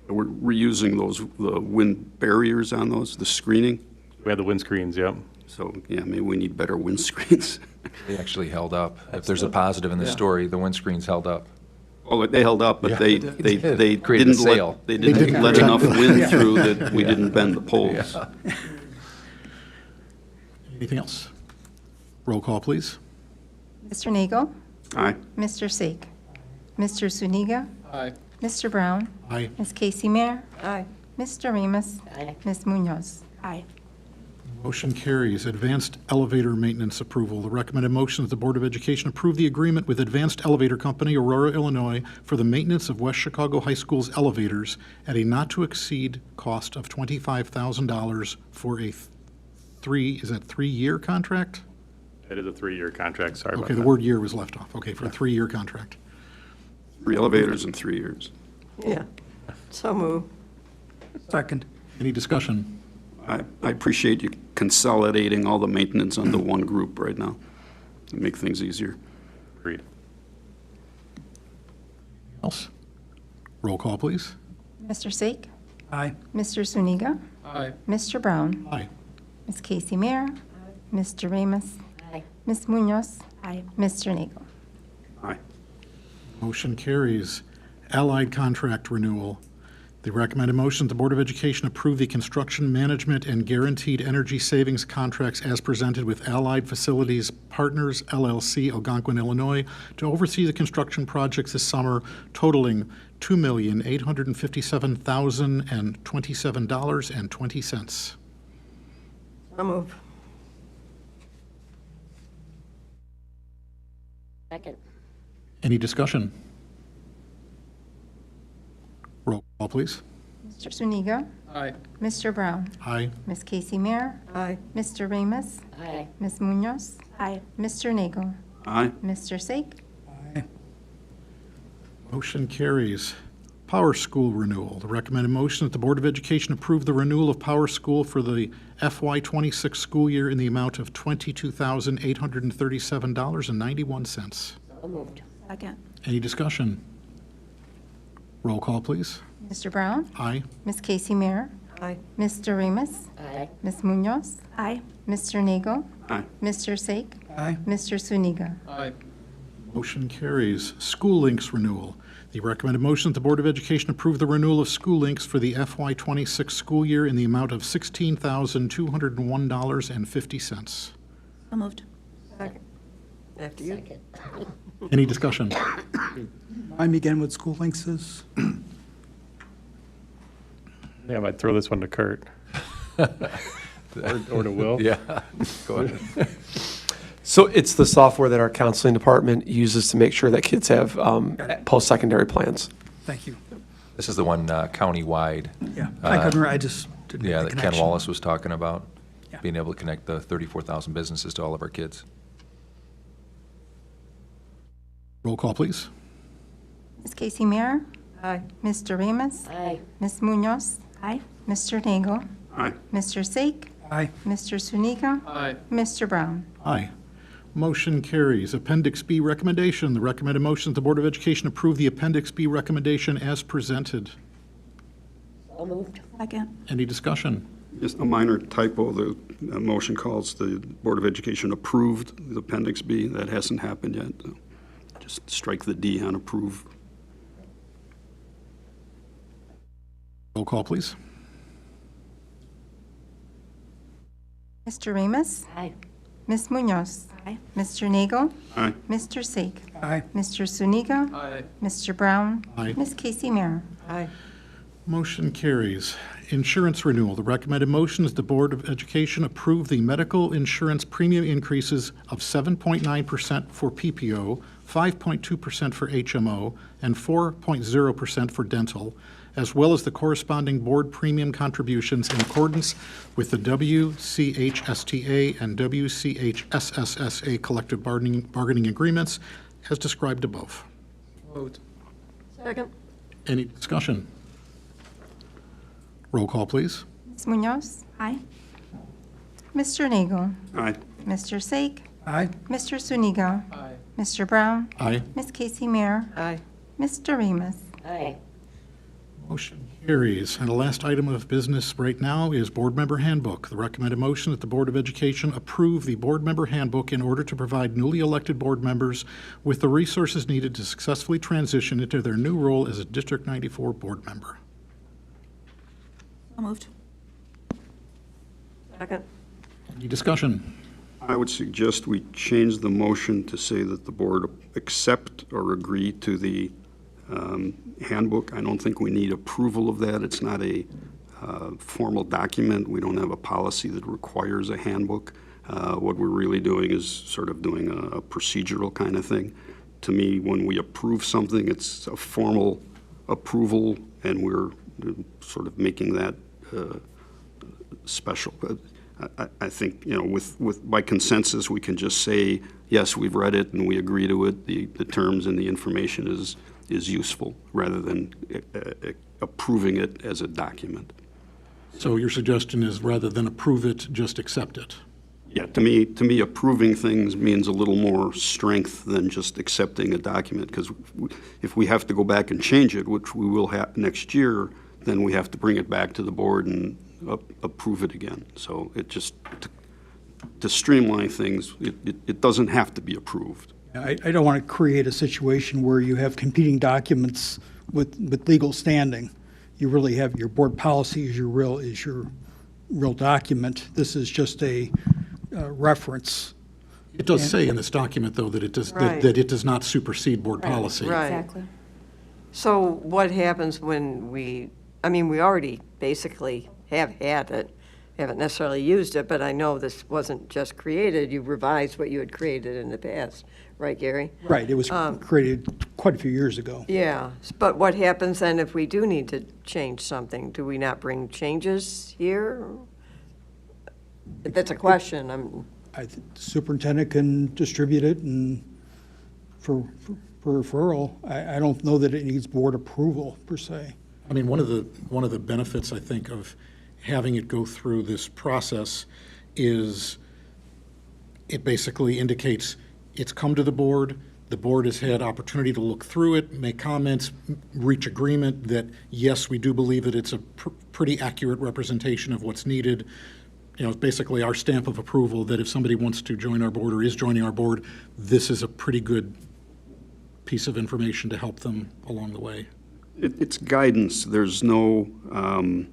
We're using the wind barriers on those, the screening. We had the windscreens, yep. So, yeah, maybe we need better windscreens. They actually held up. If there's a positive in this story, the windscreens held up. Oh, they held up, but they Created a didn't sail. let, they didn't let enough wind through that we didn't bend the poles. Yeah. Anything else? Roll call, please. Mr. Nagel? Aye. Mr. Sake? Mr. Suniga? Aye. Mr. Brown? Aye. Ms. Casey Meir? Aye. Mr. Ramos? Aye. Ms. Munoz? Aye. Motion carries. Advanced elevator maintenance approval. The recommended motion is the Board of Education approve the agreement with Advanced Elevator Company, Aurora, Illinois, for the maintenance of West Chicago High School's elevators at a not-to-exceed cost of $25,000 for a three-year contract? It is a 3-year contract, sorry about Okay, that. the word year was left off. Okay, for a 3-year contract. 3 elevators in 3 years. Yeah. So moved. Second. Any discussion? I appreciate you consolidating all the maintenance onto one group right now to make things easier. Agreed. Else? Roll call, please. Mr. Sake? Aye. Mr. Suniga? Aye. Mr. Brown? Aye. Ms. Casey Meir? Mr. Ramos? Aye. Ms. Munoz? Aye. Mr. Nagel? Aye. Motion carries. Allied contract renewal. The recommended motion, the Board of Education approve the construction management and guaranteed energy savings contracts as presented with Allied Facilities Partners, LLC, Algonquin, Illinois, to oversee the construction projects this summer totaling $2,857,027.20. So moved. Second. Any discussion? Roll call, please. Mr. Zuniga? Aye. Mr. Brown? Aye. Ms. Casey Mayer? Aye. Mr. Ramos? Aye. Ms. Munoz? Aye. Mr. Nagel? Aye. Mr. Sake? Motion carries. Power School renewal. The recommended motion that the Board of Education approve the renewal of Power School for the FY26 school year in the amount of $22,837.91. So moved. Second. Any discussion? Roll call, please. Mr. Brown? Aye. Ms. Casey Mayer? Aye. Mr. Ramos? Aye. Ms. Munoz? Aye. Mr. Nagel? Aye. Mr. Sake? Aye. Mr. Zuniga? Aye. Motion carries. School Links renewal. The recommended motion that the Board of Education approve the renewal of School Links for the FY26 school year in the amount of $16,201.50. So moved. Second. After you. Any discussion? Remind me again what School Links is? Yeah, I might throw this one to Kurt. Or to Will. Yeah, go ahead. So it's the software that our counseling department uses to make sure that kids have post-secondary plans. Thank you. This is the one countywide, Yeah, I couldn't, I just didn't yeah, make the that Ken connection. Wallace was talking about, Yeah. being able to connect the 34,000 businesses to all of our kids. Roll call, please. Ms. Casey Mayer? Aye. Mr. Ramos? Aye. Ms. Munoz? Aye. Mr. Nagel? Aye. Mr. Sake? Aye. Mr. Zuniga? Aye. Mr. Brown? Aye. Motion carries. Appendix B recommendation. The recommended motion that the Board of Education approve the Appendix B recommendation as presented. So moved. Second. Any discussion? Just a minor typo, the motion calls the Board of Education approved the Appendix B. That hasn't happened yet. Just strike the D on approve. Roll call, please. Mr. Ramos? Aye. Ms. Munoz? Aye. Mr. Nagel? Aye. Mr. Sake? Aye. Mr. Zuniga? Aye. Mr. Brown? Aye. Ms. Casey Mayer? Aye. Motion carries. Insurance renewal. The recommended motion is the Board of Education approve the medical insurance premium increases of 7.9% for PPO, 5.2% for HMO, and 4.0% for dental, as well as the corresponding board premium contributions in accordance with the WCHSTA and WCHSSSA collective bargaining agreements as described above. Moved. Second. Any discussion? Roll call, please. Ms. Munoz? Aye. Mr. Nagel? Aye. Mr. Sake? Aye. Mr. Zuniga? Aye. Mr. Brown? Aye. Ms. Casey Mayer? Aye. Mr. Ramos? Aye. Motion carries. And the last item of business right now is Board Member Handbook. The recommended motion that the Board of Education approve the Board Member Handbook in order to provide newly elected board members with the resources needed to successfully transition into their new role as a District 94 board member. So moved. Second. Any discussion? I would suggest we change the motion to say that the board accept or agree to the handbook. I don't think we need approval of that. It's not a formal document. We don't have a policy that requires a handbook. What we're really doing is sort of doing a procedural kind of thing. To me, when we approve something, it's a formal approval, and we're sort of making that special. But I think, you know, with by consensus, we can just say, yes, we've read it and we agree to it. The terms and the information is useful, rather than approving it as a document. So your suggestion is rather than approve it, just accept it? Yeah, to me, approving things means a little more strength than just accepting a document, because if we have to go back and change it, which we will have next year, then we have to bring it back to the board and approve it again. So it just, to streamline things, it doesn't have to be approved. I don't want to create a situation where you have competing documents with legal standing. You really have your board policy is your real document. This is just a reference. It does say in this document, though, that it does, Right. that it does not supersede board policy. Right. Exactly. So what happens when we already basically have had it, haven't necessarily used it, but I know this wasn't just created, you revised what you had created in the past, right, Gary? Right, it was created quite a few years ago. Yeah, but what happens then if we do need to change something? Do we not bring changes here? That's a question. The superintendent can distribute it and for referral. I don't know that it needs board approval per se. I mean, one of the benefits, I think, of having it go through this process is it basically indicates it's come to the board has had opportunity to look through it, make comments, reach agreement that, yes, we do believe that it's a pretty accurate representation of what's needed. You know, it's basically our stamp of approval that if somebody wants to join our board or is joining our board, this is a pretty good piece of information to help them along the way. It's guidance. There's no on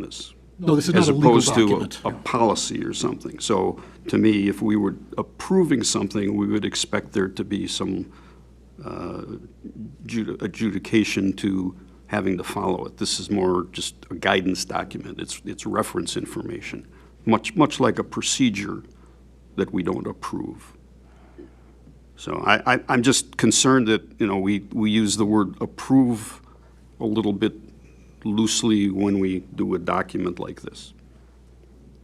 this. No, this is As not a legal opposed document. to a policy or something. So to me, if we were approving something, we would expect there to be some adjudication to having to follow it. This is more just a guidance document. It's reference information, much like a procedure that we don't approve. So I'm just concerned that, you know, we use the word approve a little bit loosely when we do a document like this.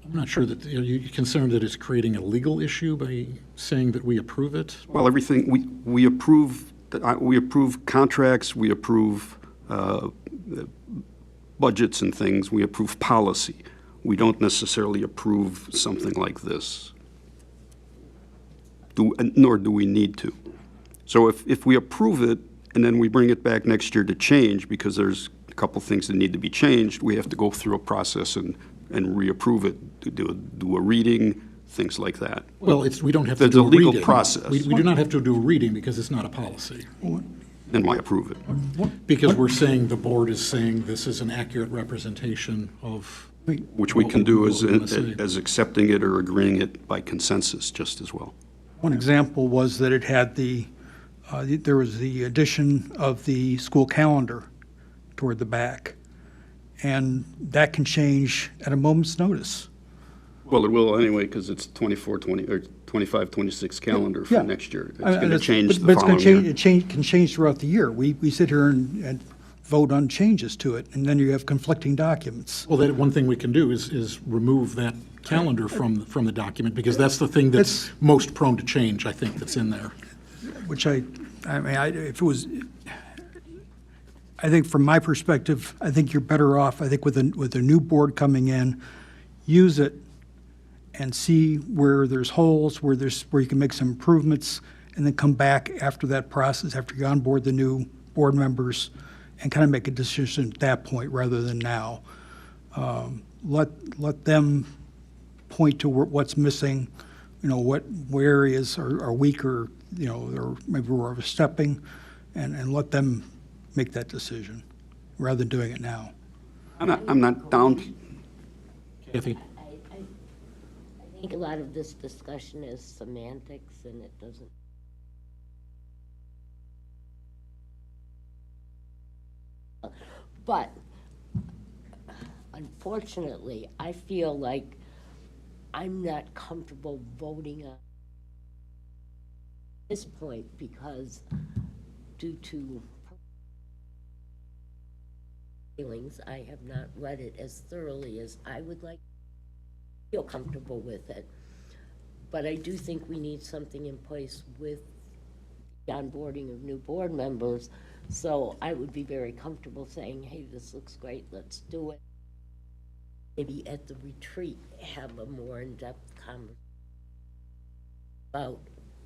I'm not sure that, you're concerned that it's creating a legal issue by saying that we approve it? Well, everything, we approve contracts, we approve budgets and things, we approve policy. We don't necessarily approve something like this. Nor do we need to. So if we approve it and then we bring it back next year to change because there's a couple things that need to be changed, we have to go through a process and reapprove it, to do a reading, things like that. Well, we don't have to There's do a a legal reading. process. We do not have to do a reading because it's not a policy. Then why approve it? Because we're saying, the board is saying this is an accurate representation of. Which we can do what we wanna say. as accepting it or agreeing it by consensus just as well. One example was that it had there was the addition of the school calendar toward the back. And that can change at a moment's notice. Well, it will anyway, because it's 25, 26 calendar for Yeah. next year. It's I mean, going to change but the it's gonna following year. change, it can change throughout the year. We sit here and vote on changes to it, and then you have conflicting documents. Well, one thing we can do is remove that calendar from the document, because that's the thing that's most prone to change, I think, that's in there. Which if it was, I think from my perspective, I think you're better off, I think with a new board coming in, use it and see where there's holes, where you can make some improvements, and then come back after that process, after you onboard the new board members, and kind of make a decision at that point rather than now. Let them point to what's missing, what areas are weaker, or maybe we're overstepping, and let them make that decision rather than doing it now. I'm not down. Kathy? I think a lot of this discussion is semantics, and it doesn't. But unfortunately, I feel like I'm not comfortable voting on this point because due to feelings, I have not read it as thoroughly as I would like. Feel comfortable with it. But I do think we need something in place with the onboarding of new board members. So I would be very comfortable saying, hey, this looks great, let's do it. Maybe at the retreat, have a more in-depth conversation about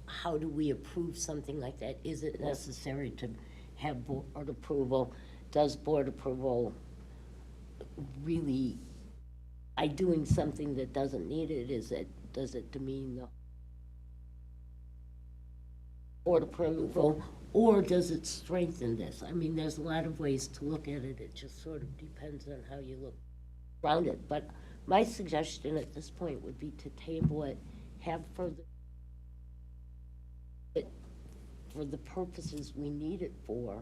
how do we approve something like that? Is it necessary to have board approval? Does board approval really, by doing something that doesn't need it, does it demean the board approval, or does it strengthen this? I mean, there's a lot of ways to look at it. It just sort of depends on how you look around it. But my suggestion at this point would be to table it, have further, for the purposes we need it for,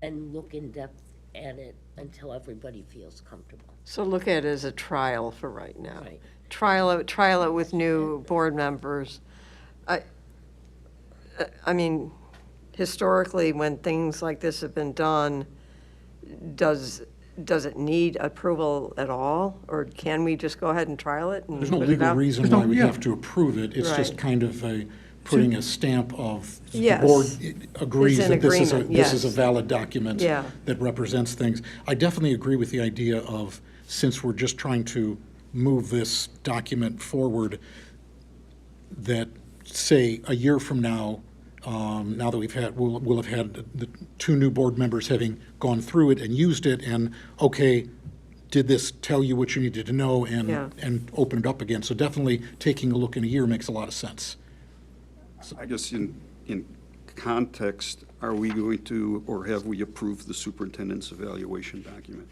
and look in depth at it until everybody feels comfortable. So look at it as a trial for right now. Right. Trial it with new board members. I mean, historically, when things like this have been done, does it need approval at all? Or can we just go ahead and trial it? And There's no put it legal out? reason why we have to approve it. It's just Right. kind of putting a stamp of, the Yes. board agrees It's in that this is a agreement, yes. valid document Yeah. that represents things. I definitely agree with the idea of, since we're just trying to move this document forward, that, say, a year from now, now that we'll have had the 2 new board members having gone through it and used it, and, okay, did this tell you what you needed to know, Yeah. and open it up again? So definitely taking a look in a year makes a lot of sense. I guess in context, are we going to, or have we approved the superintendent's evaluation document?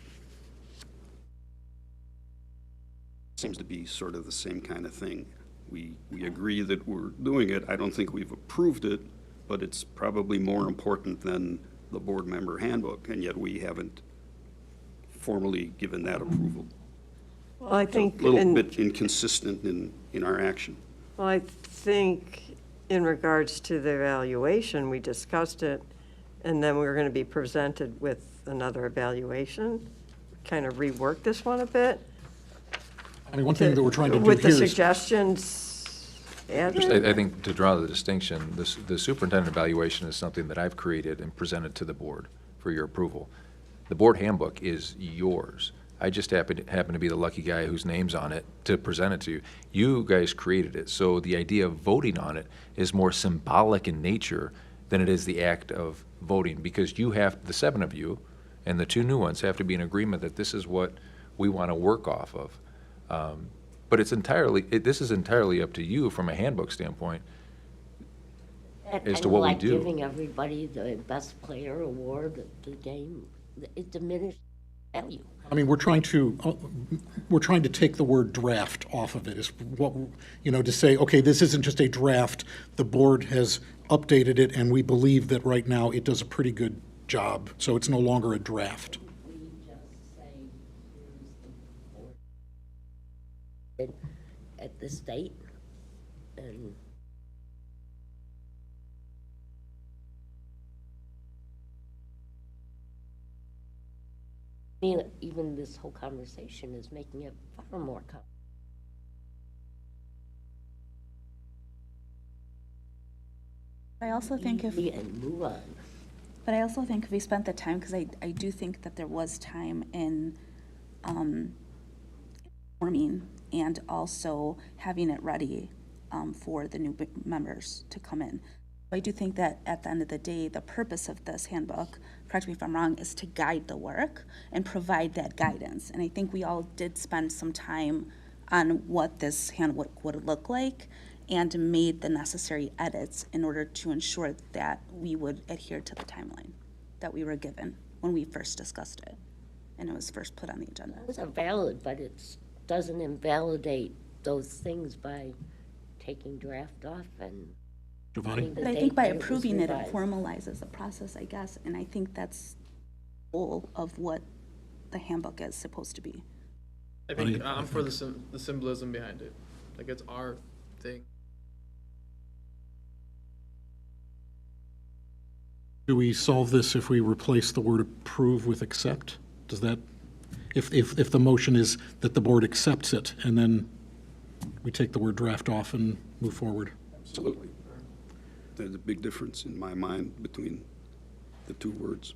Seems to be sort of the same kind of thing. We agree that we're doing it. I don't think we've approved it, but it's probably more important than the board member handbook, and yet we haven't formally given that approval. Well, I think. A little bit inconsistent in our action. Well, I think in regards to the evaluation, we discussed it, and then we were going to be presented with another evaluation, kind of rework this one a bit. I mean, one thing that we're trying to do With the here is, suggestions Just, added? I think to draw the distinction, the superintendent evaluation is something that I've created and presented to the board for your approval. The board handbook is yours. I just happen to be the lucky guy whose name's on it to present it to you. You guys created it, so the idea of voting on it is more symbolic in nature than it is the act of voting, because you have, the 7 of you, and the 2 new ones have to be in agreement that this is what we want to work off of. But it's this is entirely up to you from a handbook standpoint as to what we do. Like giving everybody the best player award of the game, it diminishes value. I mean, we're trying to take the word draft off of it, is what, to say, okay, this isn't just a draft, the board has updated it, and we believe that right now it does a pretty good job, so it's no longer a draft. We just say, here's the board at the state, and I mean, even this whole conversation is making it far more complicated. I also think if, And move on. but I also think if we spent the time, because I do think that there was time in forming and also having it ready for the new members to come in. I do think that at the end of the day, the purpose of this handbook, correct me if I'm wrong, is to guide the work and provide that guidance. And I think we all did spend some time on what this handbook would look like and made the necessary edits in order to ensure that we would adhere to the timeline that we were given when we first discussed it and it was first put on the agenda. Those are valid, but it doesn't invalidate those things by taking draft off and. Giovanni? But I think by approving it, it formalizes the process, I guess, and I think that's the goal of what the handbook is supposed to be. I think I'm for the symbolism behind it. Like, it's our thing. Do we solve this if we replace the word approve with accept? Does that, if the motion is that the board accepts it, and then we take the word draft off and move forward? Absolutely. There's a big difference in my mind between the 2 words.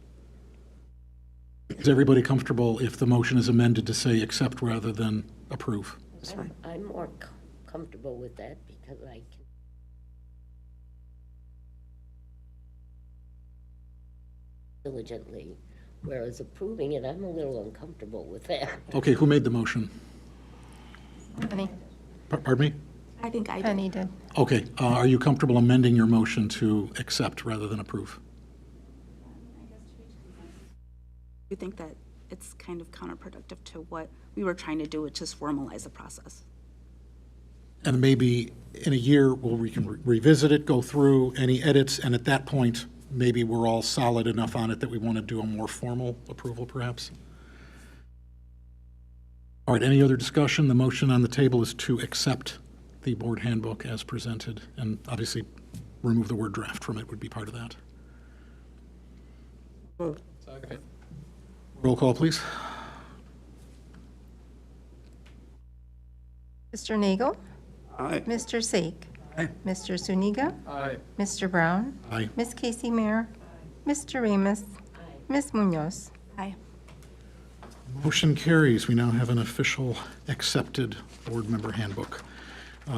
Is everybody comfortable if the motion is amended to say accept rather than approve? I'm more comfortable with that because I can diligently, whereas approving it, I'm a little uncomfortable with that. Okay, who made the motion? Penny. Pardon me? I think I did. Penny did. Okay, are you comfortable amending your motion to accept rather than approve? I think that it's kind of counterproductive to what we were trying to do, which is formalize the process. And maybe in a year, we can revisit it, go through any edits, and at that point, maybe we're all solid enough on it that we want to do a more formal approval, perhaps. All right, any other discussion? The motion on the table is to accept the board handbook as presented, and obviously remove the word draft from it would be part of that. Second. Roll call, please. Mr. Nagel? Aye. Mr. Sake? Aye. Mr. Zuniga? Aye. Mr. Brown? Aye. Ms. Casey Mayer? Mr. Ramos? Ms. Munoz? Aye. Motion carries. We now have an official accepted board member handbook.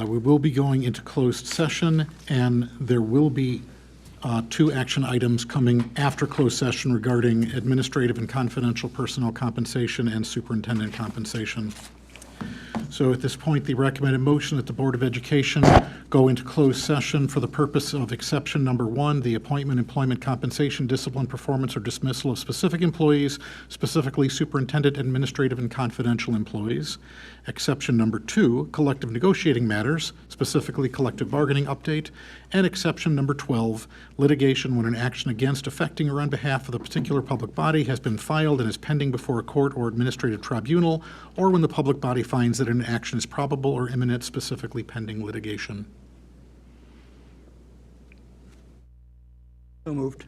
We will be going into closed session, and there will be 2 action items coming after closed session regarding administrative and confidential personnel compensation and superintendent compensation. So at this point, the recommended motion that the Board of Education go into closed session for the purpose of exception number 1, the appointment, employment, compensation, discipline, performance, or dismissal of specific employees, specifically superintendent, administrative, and confidential employees. Exception number 2, collective negotiating matters, specifically collective bargaining update. And exception number 12, litigation when an action against, affecting, or on behalf of the particular public body has been filed and is pending before a court or administrative tribunal, or when the public body finds that an action is probable or imminent, specifically pending litigation. So moved.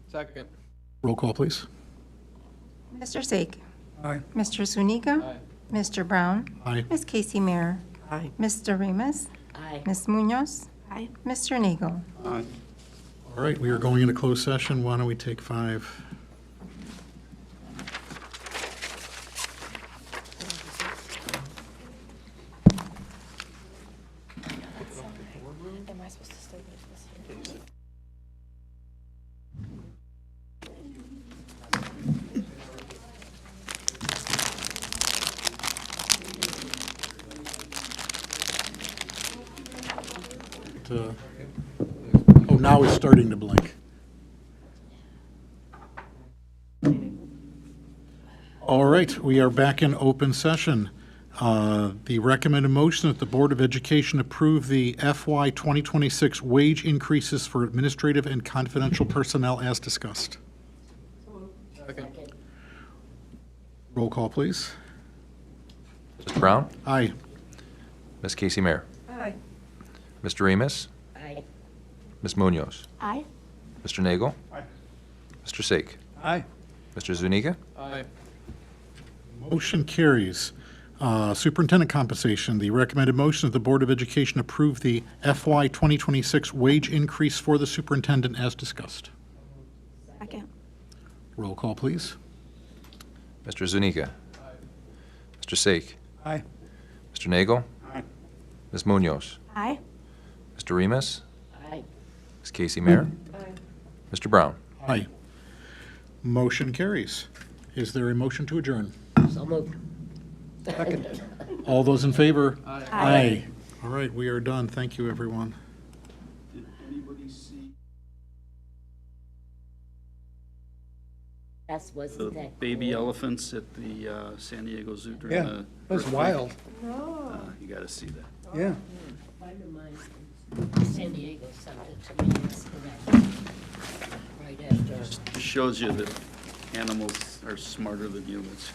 Second. Roll call, please. Mr. Sake? Aye. Mr. Zuniga? Aye. Mr. Brown? Aye. Ms. Casey Mayer? Aye. Mr. Ramos? Aye. Ms. Munoz? Aye. Mr. Nagel? Aye. All right, we are going into closed session. Why don't we take 5? Am I supposed to stay with this? Oh, now it's starting to blink. All right, we are back in open session. The recommended motion that the Board of Education approve the FY 2026 wage increases for administrative and confidential personnel as discussed. Second. Roll call, please. Mr. Brown? Aye. Ms. Casey Mayer? Aye. Mr. Ramos? Aye. Ms. Munoz? Aye. Mr. Nagel? Mr. Sake? Aye. Mr. Zuniga? Aye. Motion carries. Superintendent compensation, the recommended motion that the Board of Education approve the FY 2026 wage increase for the superintendent as discussed. Second. Roll call, please. Mr. Zuniga? Mr. Sake? Aye. Mr. Nagel? Ms. Munoz? Aye. Mr. Ramos? Aye. Ms. Casey Mayer? Mr. Brown? Aye. Motion carries. Is there a motion to adjourn? So moved. All those in favor? Aye. Aye. All right, we are done. Thank you, everyone. Did anybody see That wasn't the that baby cool. elephants at the San Diego Zoo during Yeah, the that's earthquake? wild. You got to see that. Yeah. A friend of mine from San Diego sent it to me yesterday, right after. Shows you that animals are smarter than humans.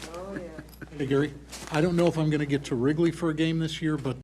Hey, Gary, I don't know if I'm going to get to Wrigley for a game this year, but